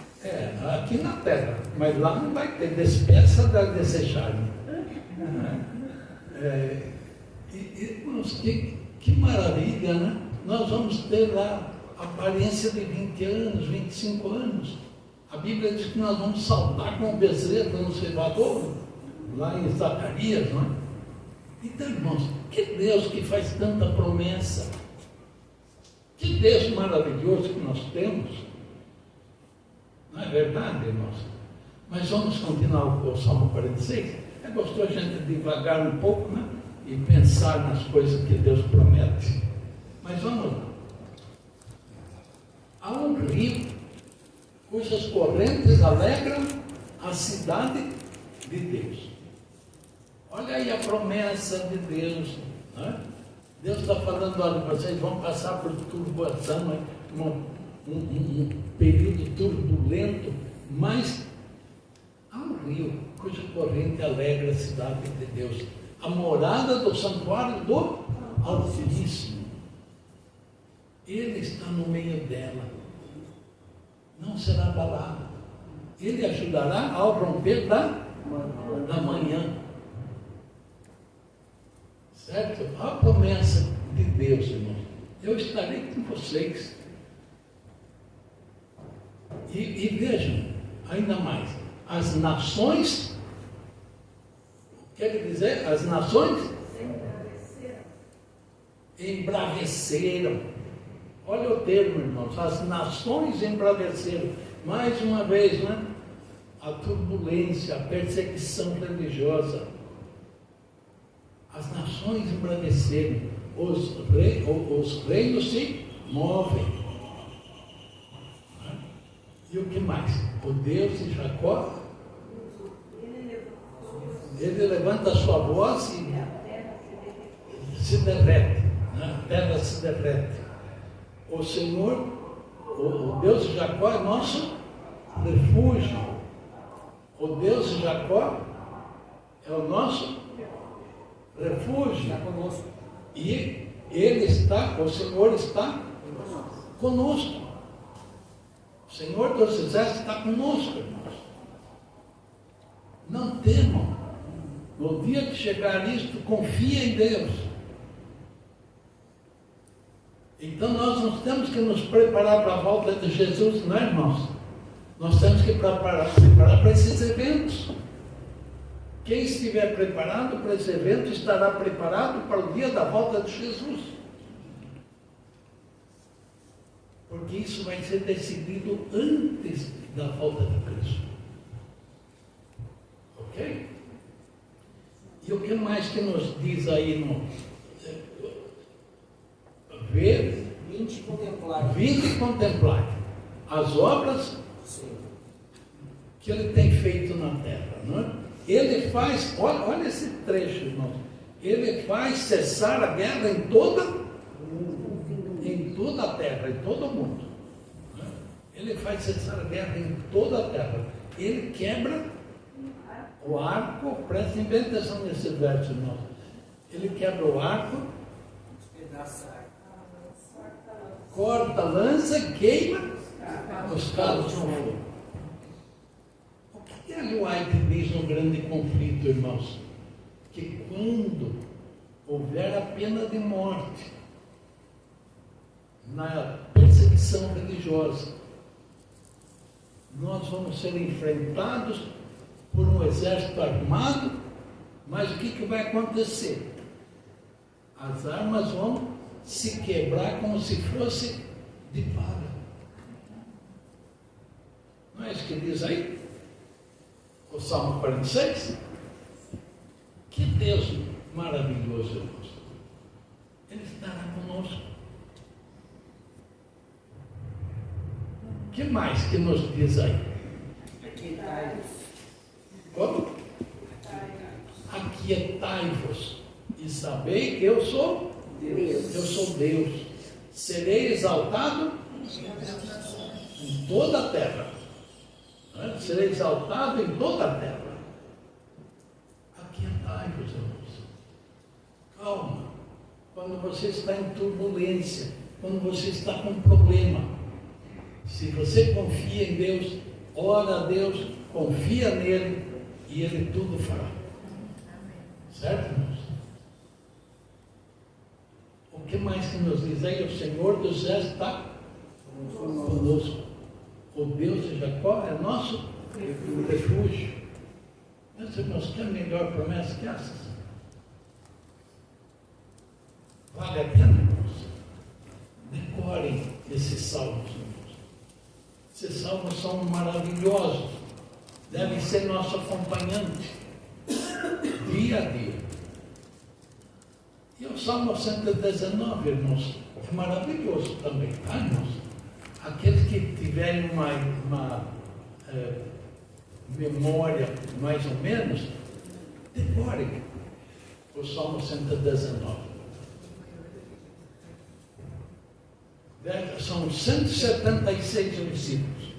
Aqui na terra, mas lá não vai ter. Despeça desse charme. Irmãos, que maravilha, né? Nós vamos ter lá a aparência de 20 anos, 25 anos. A Bíblia diz que nós vamos saltar com o bezerro no ceifadouro, lá em Zacarias, não é? Então, irmãos, que Deus que faz tanta promessa, que Deus maravilhoso que nós temos, não é verdade, irmãos? Mas vamos continuar com o Salmo 46. É gostoso a gente devagar um pouco, né? E pensar nas coisas que Deus promete. Mas vamos lá. Há um rio cujas correntes alegram a cidade de Deus. Olha aí a promessa de Deus, né? Deus está falando, olha, vocês vão passar por turbação, né? um período turbulento, mas há um rio cuja corrente alegra a cidade de Deus, a morada do santuário do Altíssimo. Ele está no meio dela, não será abalado. Ele ajudará ao romper da manhã. Certo? A promessa de Deus, irmão. Eu estarei com vocês. E vejam, ainda mais, as nações, quer dizer, as nações embraveceram. Olha o termo, irmãos, as nações embraveceram. Mais uma vez, né? A turbulência, a perseguição religiosa. As nações embraveceram, os reinos se movem. E o que mais? O Deus de Jacó, ele levanta a sua voz e se derrete, né? A terra se derrete. O Senhor, o Deus de Jacó é nosso refúgio. O Deus de Jacó é o nosso refúgio. Está conosco. E Ele está, o Senhor está conosco. O Senhor dos Exércitos está conosco, irmãos. Não temam. No dia que chegar isto, confia em Deus. Então nós não temos que nos preparar para a volta de Jesus, não é, irmãos? Nós temos que preparar para esses eventos. Quem estiver preparado para esse evento estará preparado para o dia da volta de Jesus. Porque isso vai ser decidido antes da volta de Cristo. Ok? E o que mais que nos diz aí no... Ver... Vinde contemplar. Vinde contemplar as obras que Ele tem feito na terra, não é? Ele faz, olha esse trecho, irmão. Ele faz cessar a guerra em toda a terra, em todo o mundo. Ele faz cessar a guerra em toda a terra. Ele quebra o arco, prestem bem atenção nesse verso, irmão. Ele quebra o arco, corta a lança e queima os carros de fogo. O que Ellen White diz no grande conflito, irmãos? Que quando houver a pena de morte, na perseguição religiosa. Nós vamos ser enfrentados por um exército armado, mas o que vai acontecer? As armas vão se quebrar como se fosse de palha. Não é isso que diz aí? O Salmo 46? Que Deus maravilhoso, irmãos. Ele estará conosco. O que mais que nos diz aí? Como? Aquietai-vos e sabei que eu sou Deus. Eu sou Deus. Serei exaltado em toda a terra. Serei exaltado em toda a terra. Aquietai-vos, irmãos. Calma. Quando você está em turbulência, quando você está com problema, se você confia em Deus, ora a Deus, confia nele e ele tudo fará. Certo, irmãos? O que mais que nos diz aí? O Senhor dos céus está conosco. O Deus de Jacó é nosso refúgio. Meus irmãos, tem melhor promessa que essas? Vale a pena, irmãos? Decorem esses salmos, irmãos. Esses salmos são maravilhosos. Devem ser nosso acompanhante dia a dia. E o Salmo 119, irmãos, é maravilhoso também, tá, irmãos? Aqueles que tiverem uma memória mais ou menos, decorem o Salmo 119. São 176 versículos.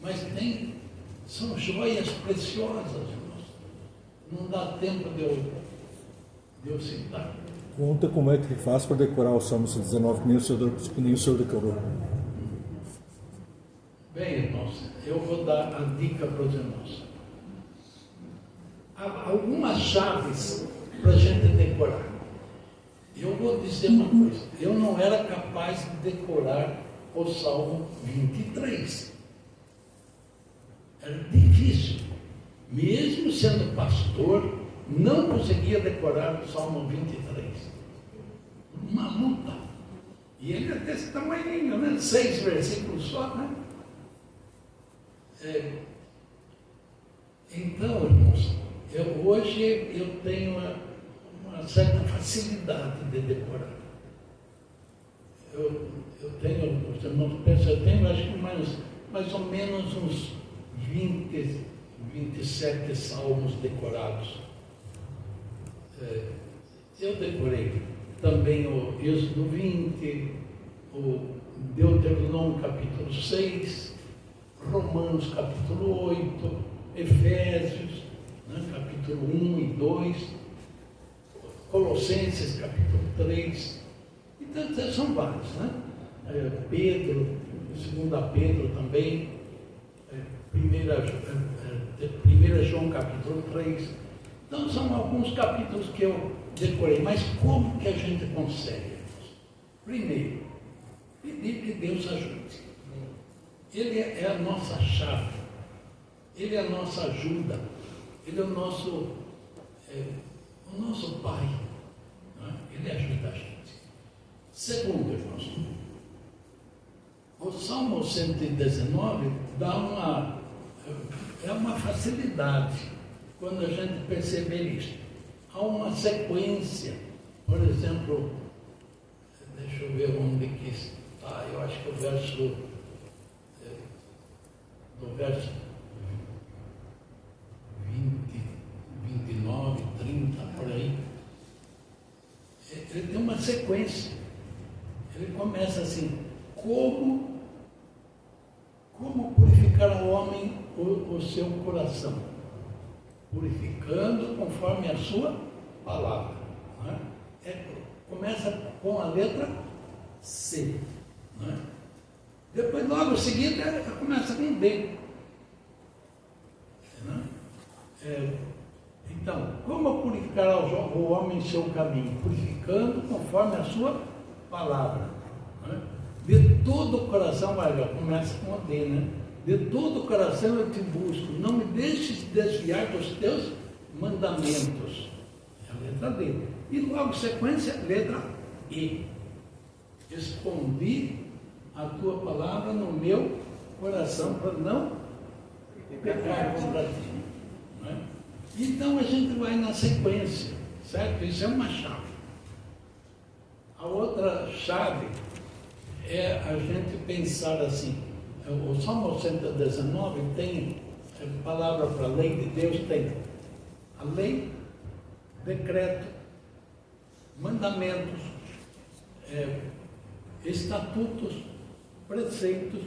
Mas são joias preciosas, irmãos. Não dá tempo de eu citar. Conta como é que faz para decorar o Salmo 119, que nem o senhor decorou. Bem, irmãos, eu vou dar a dica para os irmãos. Há algumas chaves para a gente decorar. Eu vou dizer uma coisa, eu não era capaz de decorar o Salmo 23. Era difícil. Mesmo sendo pastor, não conseguia decorar o Salmo 23. Uma luta. E ele é desse tamanho, né? 6 versículos só, né? Então, irmãos, hoje eu tenho uma certa facilidade de decorar. Eu tenho, os irmãos pensam, eu tenho acho que mais ou menos uns 27 salmos decorados. Eu decorei também o Êxodo 20, o Deuteronômio capítulo 6, Romanos capítulo 8, Efésios, né, capítulo 1 e 2, Colossenses capítulo 3, então são vários, né? Pedro, 2 Pedro também, 1 João capítulo 3. Então são alguns capítulos que eu decorei, mas como que a gente consegue? Primeiro, pedir que Deus ajude. Ele é a nossa chave, Ele é a nossa ajuda, Ele é o nosso Pai, né? Ele ajuda a gente. Segundo, irmãos, o Salmo 119 dá uma facilidade quando a gente perceber isso. Há uma sequência, por exemplo, deixa eu ver onde que está, eu acho que o verso 20, 29, 30, por aí, ele tem uma sequência. Ele começa assim: como purificar ao homem o seu coração? Purificando conforme a sua palavra. Né? Começa com a letra C. Né? Depois, logo em seguida, começa com D. Né? Então, como purificar o homem em seu caminho? Purificando conforme a sua palavra. Né? De todo o coração, vai, já começa com o D, né? De todo o coração eu te busco, não me deixes desviar dos teus mandamentos. É a letra D. E logo sequência, letra E. Escondi a tua palavra no meu coração para não pecar contra ti. Né? Então a gente vai na sequência, certo? Isso é uma chave. A outra chave é a gente pensar assim. O Salmo 119 tem palavra para a lei de Deus, tem a lei, decreto, mandamentos, estatutos, preceitos.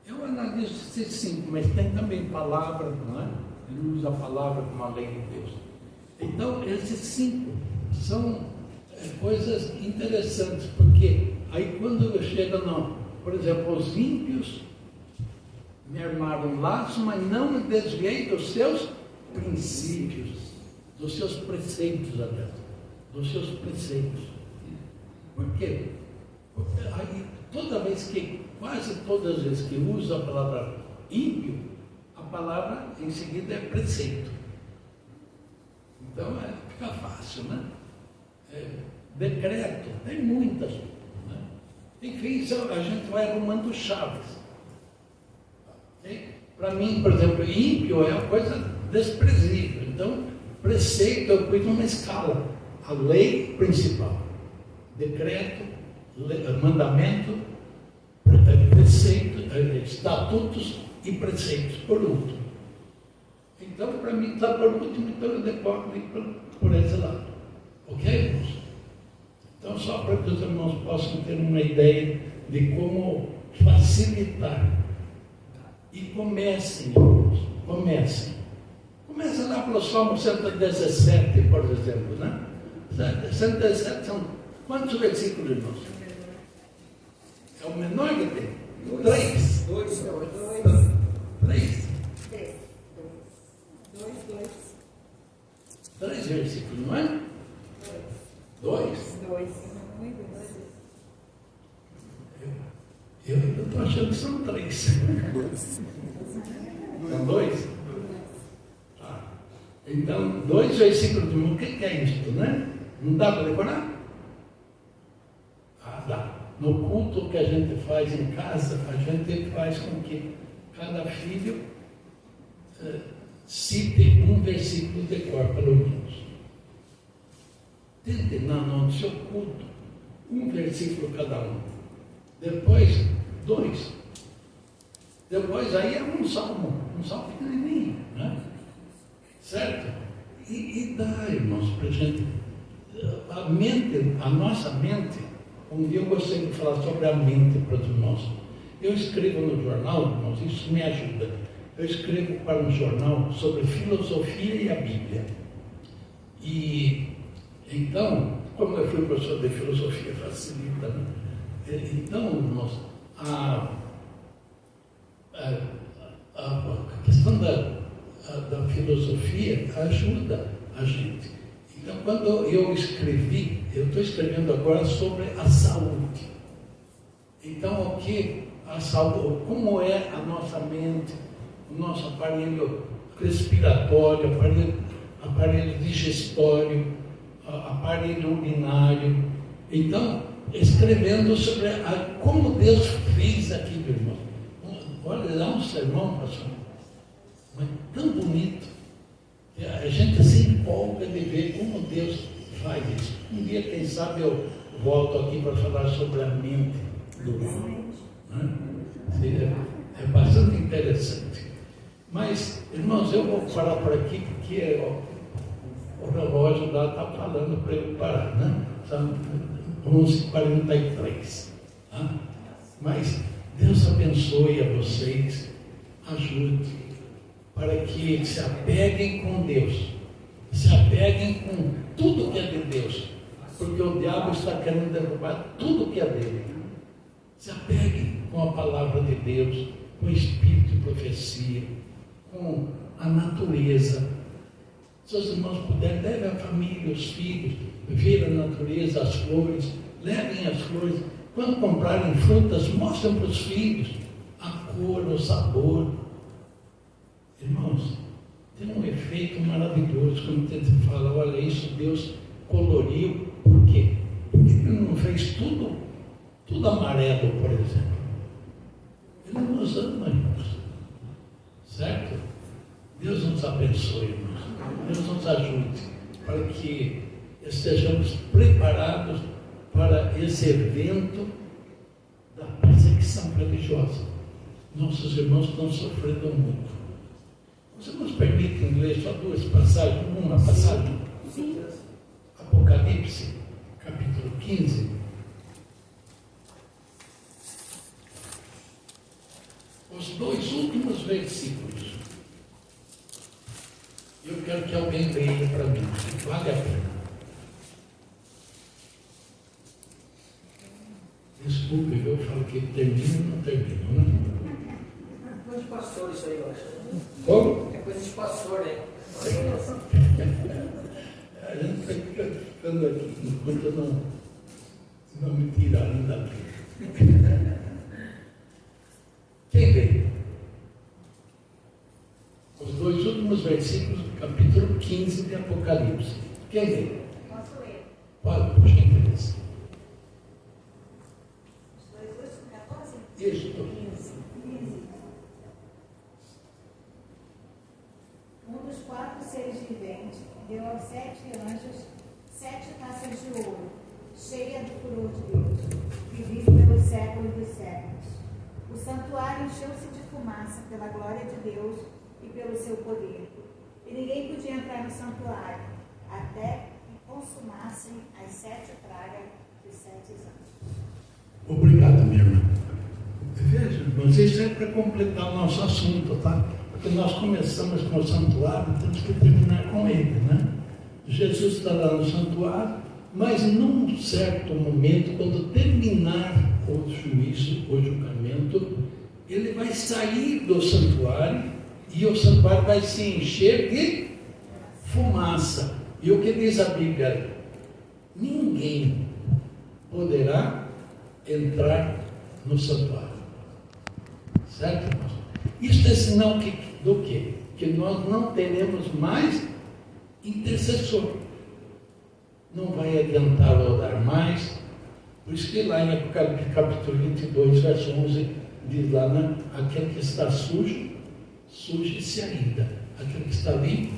Eu analiso esses 5, mas tem também palavra, não é? Ele usa a palavra como a lei de Deus. Então, esses 5 são coisas interessantes, porque aí quando chega, por exemplo, os ímpios me armaram um laço, mas não me desviei dos seus princípios, dos seus preceitos até, dos seus preceitos. Por quê? Porque aí, quase todas as vezes que usa a palavra ímpio, a palavra em seguida é preceito. Então fica fácil, né? Decreto, tem muitas. Né? Enfim, a gente vai arrumando chaves. Para mim, por exemplo, ímpio é uma coisa desprezível. Então, preceito eu pus numa escala. A lei principal, decreto, mandamento, preceito, estatutos e preceitos por último. Então, para mim está por último, então eu decoro por esse lado. Ok, irmãos? Então, só para que os irmãos possam ter uma ideia de como facilitar. E comecem, irmãos, comecem. Começa lá pelo Salmo 117, por exemplo, né? 117 são quantos versículos, irmãos? É o menor que tem? 3. 3 versículos, não é? 2. Eu estou achando que são 3. São 2? Então, 2 versículos de o que é isto, né? Não dá para decorar? Dá. No culto que a gente faz em casa, a gente faz com que cada filho cite um versículo de cor, pelo menos. Tente no seu culto, um versículo cada um. Depois, 2. Depois aí é um salmo pequenininho, né? Certo? E dá, irmãos, para a gente. A nossa mente, um dia eu gostei de falar sobre a mente para os irmãos. Eu escrevo no jornal, irmãos, isso me ajuda. Eu escrevo para um jornal sobre filosofia e a Bíblia. E então, como eu fui professor de filosofia, facilita, né? Então, irmãos, a questão da filosofia ajuda a gente. Então, quando eu escrevi, eu estou escrevendo agora sobre a saúde. Então, a saúde, como é a nossa mente, o nosso aparelho respiratório, aparelho digestório, aparelho urinário. Então, escrevendo sobre como Deus fez aquilo, irmão. Olha, dá um sermão, pastor, mas tão bonito. A gente se empolga de ver como Deus faz isso. Um dia, quem sabe, eu volto aqui para falar sobre a mente do homem. É bastante interessante. Mas, irmãos, eu vou parar por aqui, porque o relógio lá está falando para eu parar, né? São 11h43. Tá? Mas Deus abençoe a vocês, ajude, para que se apeguem com Deus, se apeguem com tudo que é de Deus, porque o diabo está querendo derrubar tudo que é dele. Se apeguem com a palavra de Deus, com o espírito de profecia, com a natureza. Se os irmãos puderem, leve a família, os filhos, ver a natureza, as flores, levem as flores. Quando comprarem frutas, mostrem para os filhos a cor, o sabor. Irmãos, tem um efeito maravilhoso quando a gente fala, olha, isso Deus coloriu. Por quê? Porque Ele não fez tudo amarelo, por exemplo. Ele nos ama, irmãos. Certo? Deus nos abençoe, irmãos. Deus nos ajude para que estejamos preparados para esse evento da perseguição religiosa. Nossos irmãos estão sofrendo muito. Os irmãos permitem ler só duas passagens? Uma passagem? Sim. Apocalipse, capítulo 15. Os dois últimos versículos. Eu quero que alguém leia para mim, vale a pena. Desculpe, eu falo que termina e não termina, né? É coisa de pastor isso aí, eu acho. Como? É coisa de pastor, né? A gente fica ficando aqui enquanto não me tirarem daqui. Quem lê? Os dois últimos versículos do capítulo 15 de Apocalipse. Quem lê? Posso ler? Pode, por gentileza. Os dois últimos, 14? Isso. 15. Um dos 4 seres viventes deu aos 7 anjos 7 taças de ouro, cheia do furor de Deus, que vive pelos séculos dos séculos. O santuário encheu-se de fumaça pela glória de Deus e pelo seu poder. E ninguém podia entrar no santuário, até que consumassem as 7 pragas dos 7 anos. Obrigado, minha irmã. Veja, irmãos, isso é para completar o nosso assunto, tá? Porque nós começamos com o santuário, temos que terminar com ele, né? Jesus está lá no santuário, mas num certo momento, quando terminar o juízo, o julgamento, ele vai sair do santuário e o santuário vai se encher de fumaça. E o que diz a Bíblia? Ninguém poderá entrar no santuário. Certo, irmãos? Isso é sinal do quê? Que nós não teremos mais intercessor. Não vai adiantar orar mais. Por isso que lá em Apocalipse capítulo 22, verso 11, diz lá, né? Aquele que está sujo, suje-se ainda. Aquele que está limpo,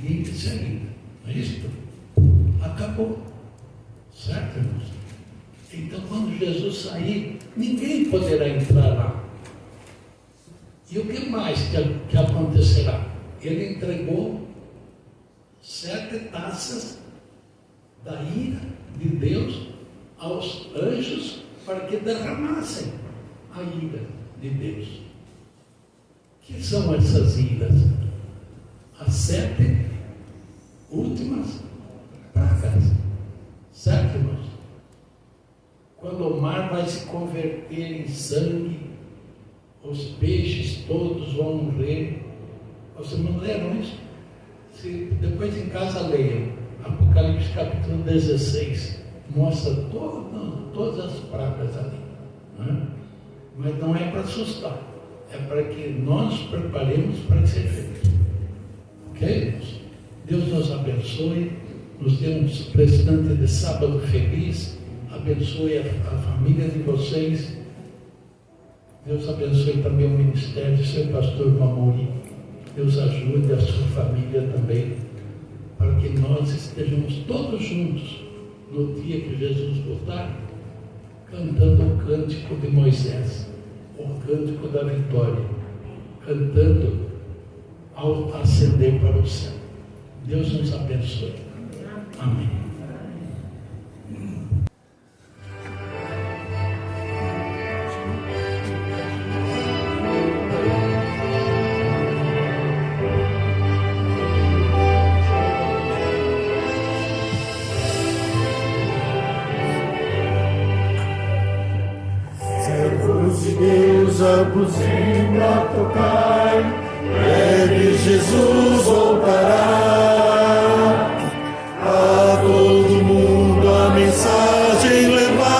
limpe-se ainda. Não é isso? Acabou. Certo, irmãos? Então, quando Jesus sair, ninguém poderá entrar lá. E o que mais que acontecerá? Ele entregou 7 taças da ira de Deus aos anjos para que derramassem a ira de Deus. Que são essas iras? As 7 últimas pragas. Certo, irmãos? Quando o mar vai se converter em sangue, os peixes todos vão morrer. Vocês não leram isso? Depois em casa leiam. Apocalipse capítulo 16 mostra todas as pragas ali. Né? Mas não é para assustar, é para que nós preparemos para esse efeito. Ok? Deus nos abençoe, nos dê um restante de sábado feliz, abençoe a família de vocês. Deus abençoe também o ministério do seu pastor Mamori. Deus ajude a sua família também, para que nós estejamos todos juntos no dia que Jesus voltar, cantando o cântico de Moisés, o cântico da vitória, cantando ao ascender para o céu. Deus nos abençoe. Amém. A buzina tocar, breve Jesus voltará. A todo mundo a mensagem levar.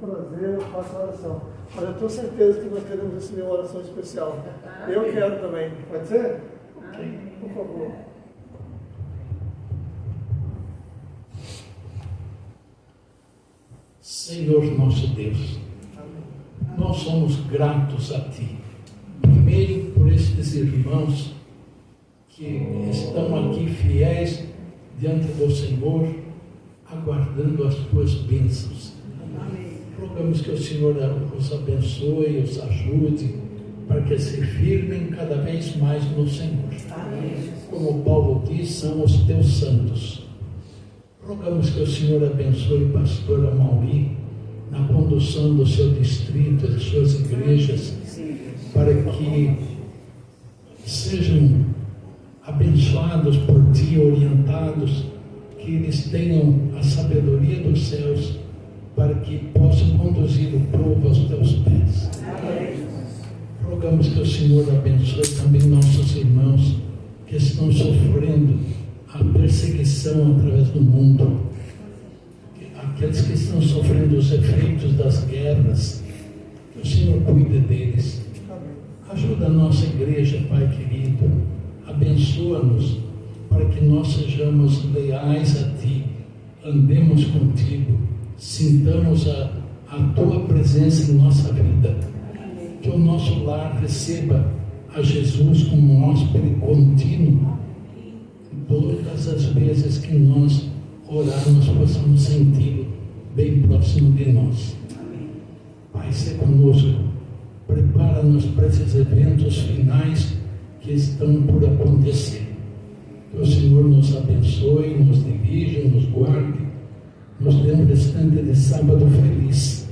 prazer, eu faço a oração. Mas eu tenho certeza que nós queremos receber uma oração especial. Eu quero também. Pode ser? Por favor. Senhor nosso Deus, nós somos gratos a Ti. Primeiro por estes irmãos que estão aqui fiéis diante do Senhor, aguardando as Tuas bênçãos. Rogamos que o Senhor os abençoe, os ajude, para que se firmem cada vez mais no Senhor. Como Paulo diz, são os Teus santos. Rogamos que o Senhor abençoe o pastor Amauri na condução do seu distrito, de suas igrejas, para que sejam abençoados por Ti, orientados, que eles tenham a sabedoria dos céus, para que possam conduzir o povo aos Teus pés. Rogamos que o Senhor abençoe também nossos irmãos que estão sofrendo a perseguição através do mundo, aqueles que estão sofrendo os efeitos das guerras, que o Senhor cuide deles. Ajuda a nossa igreja, Pai querido, abençoa-nos para que nós sejamos leais a Ti, andemos contigo, sintamos a Tua presença em nossa vida, que o nosso lar receba a Jesus como hóspede contínuo. Todas as vezes que nós orarmos, possamos senti-lo bem próximo de nós. Pai, se conosco, prepara-nos para esses eventos finais que estão por acontecer. Que o Senhor nos abençoe, nos dirija, nos guarde, nos dê um restante de sábado feliz.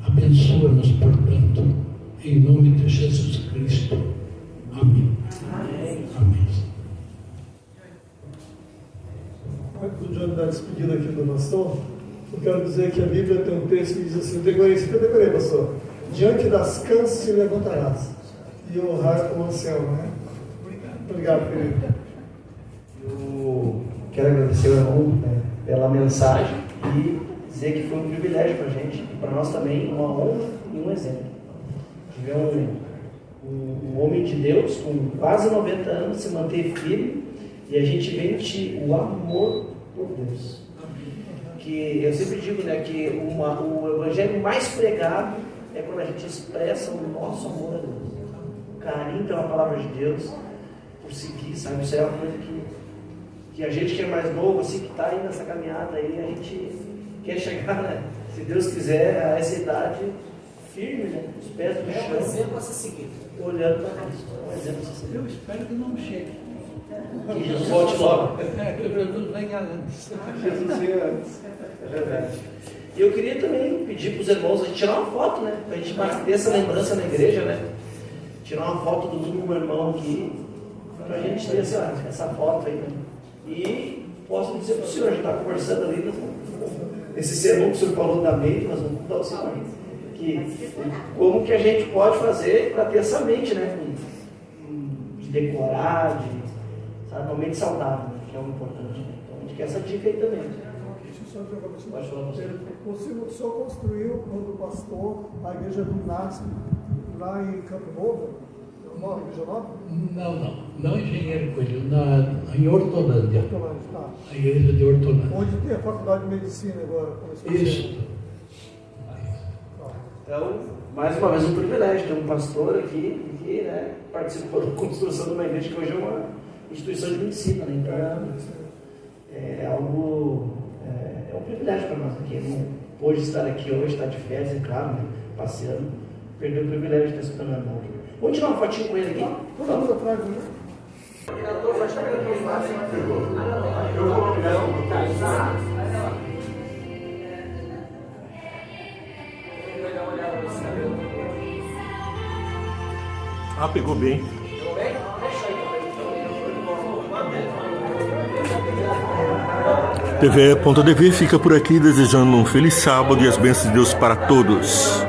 Abençoa-nos, portanto, em nome de Jesus Cristo. Amém. Amém. Antes do Johnny dar despedida aqui do pastor, eu quero dizer que a Bíblia tem um texto que diz assim, eu decorei, pastor. Diante das cansas se levantarás e honrar como ancião, né? Obrigado, querido. Eu quero agradecer ao irmão pela mensagem e dizer que foi um privilégio para a gente e para nós também, uma honra e um exemplo. Tivemos um homem de Deus com quase 90 anos se manter firme e a gente vende o amor por Deus. Que eu sempre digo, né, que o evangelho mais pregado é quando a gente expressa o nosso amor a Deus, o carinho pela palavra de Deus, por seguir, sabe? Isso é uma coisa que a gente que é mais novo, assim, que está aí nessa caminhada aí, a gente quer chegar, né, se Deus quiser, a essa idade firme, né, os pés no chão. É um exemplo a ser seguido. Olhando para Cristo. É um exemplo a ser seguido. Eu espero que não chegue. Que Jesus volte logo. Que Jesus venha antes. Jesus venha antes. É verdade. E eu queria também pedir para os irmãos a gente tirar uma foto, né? Para a gente manter essa lembrança na igreja, né? Tirar uma foto do último irmão aqui, para a gente ter essa foto aí, né? E posso dizer para o senhor, a gente está conversando ali, esse sermão que o senhor falou da mente, nós vamos contar o senhor que como que a gente pode fazer para ter essa mente, né? De decorar, sabe, uma mente saudável, né? Que é o importante. Né? Então a gente quer essa dica aí também. Pode falar você. O senhor construiu, quando pastor, a igreja do Inácio, lá em Campo Novo, Nova Igreja Nova? Não Engenheiro Coelho, em Hortolândia. Tá. A igreja de Hortolândia. Onde tem a faculdade de medicina agora. Isso. Então, mais uma vez um privilégio ter um pastor aqui que, né, participou da construção de uma igreja que hoje é uma instituição de medicina, né? Então, é algo, é um privilégio para nós aqui. Não pôde estar aqui hoje, estar de férias, é claro, né, passeando, perdeu o privilégio de estar escutando a irmão. Vamos tirar uma fotinho com ele aqui? Todo mundo atrás, né? Ah, pegou bem. TV.tv fica por aqui desejando um feliz sábado e as bênçãos de Deus para todos.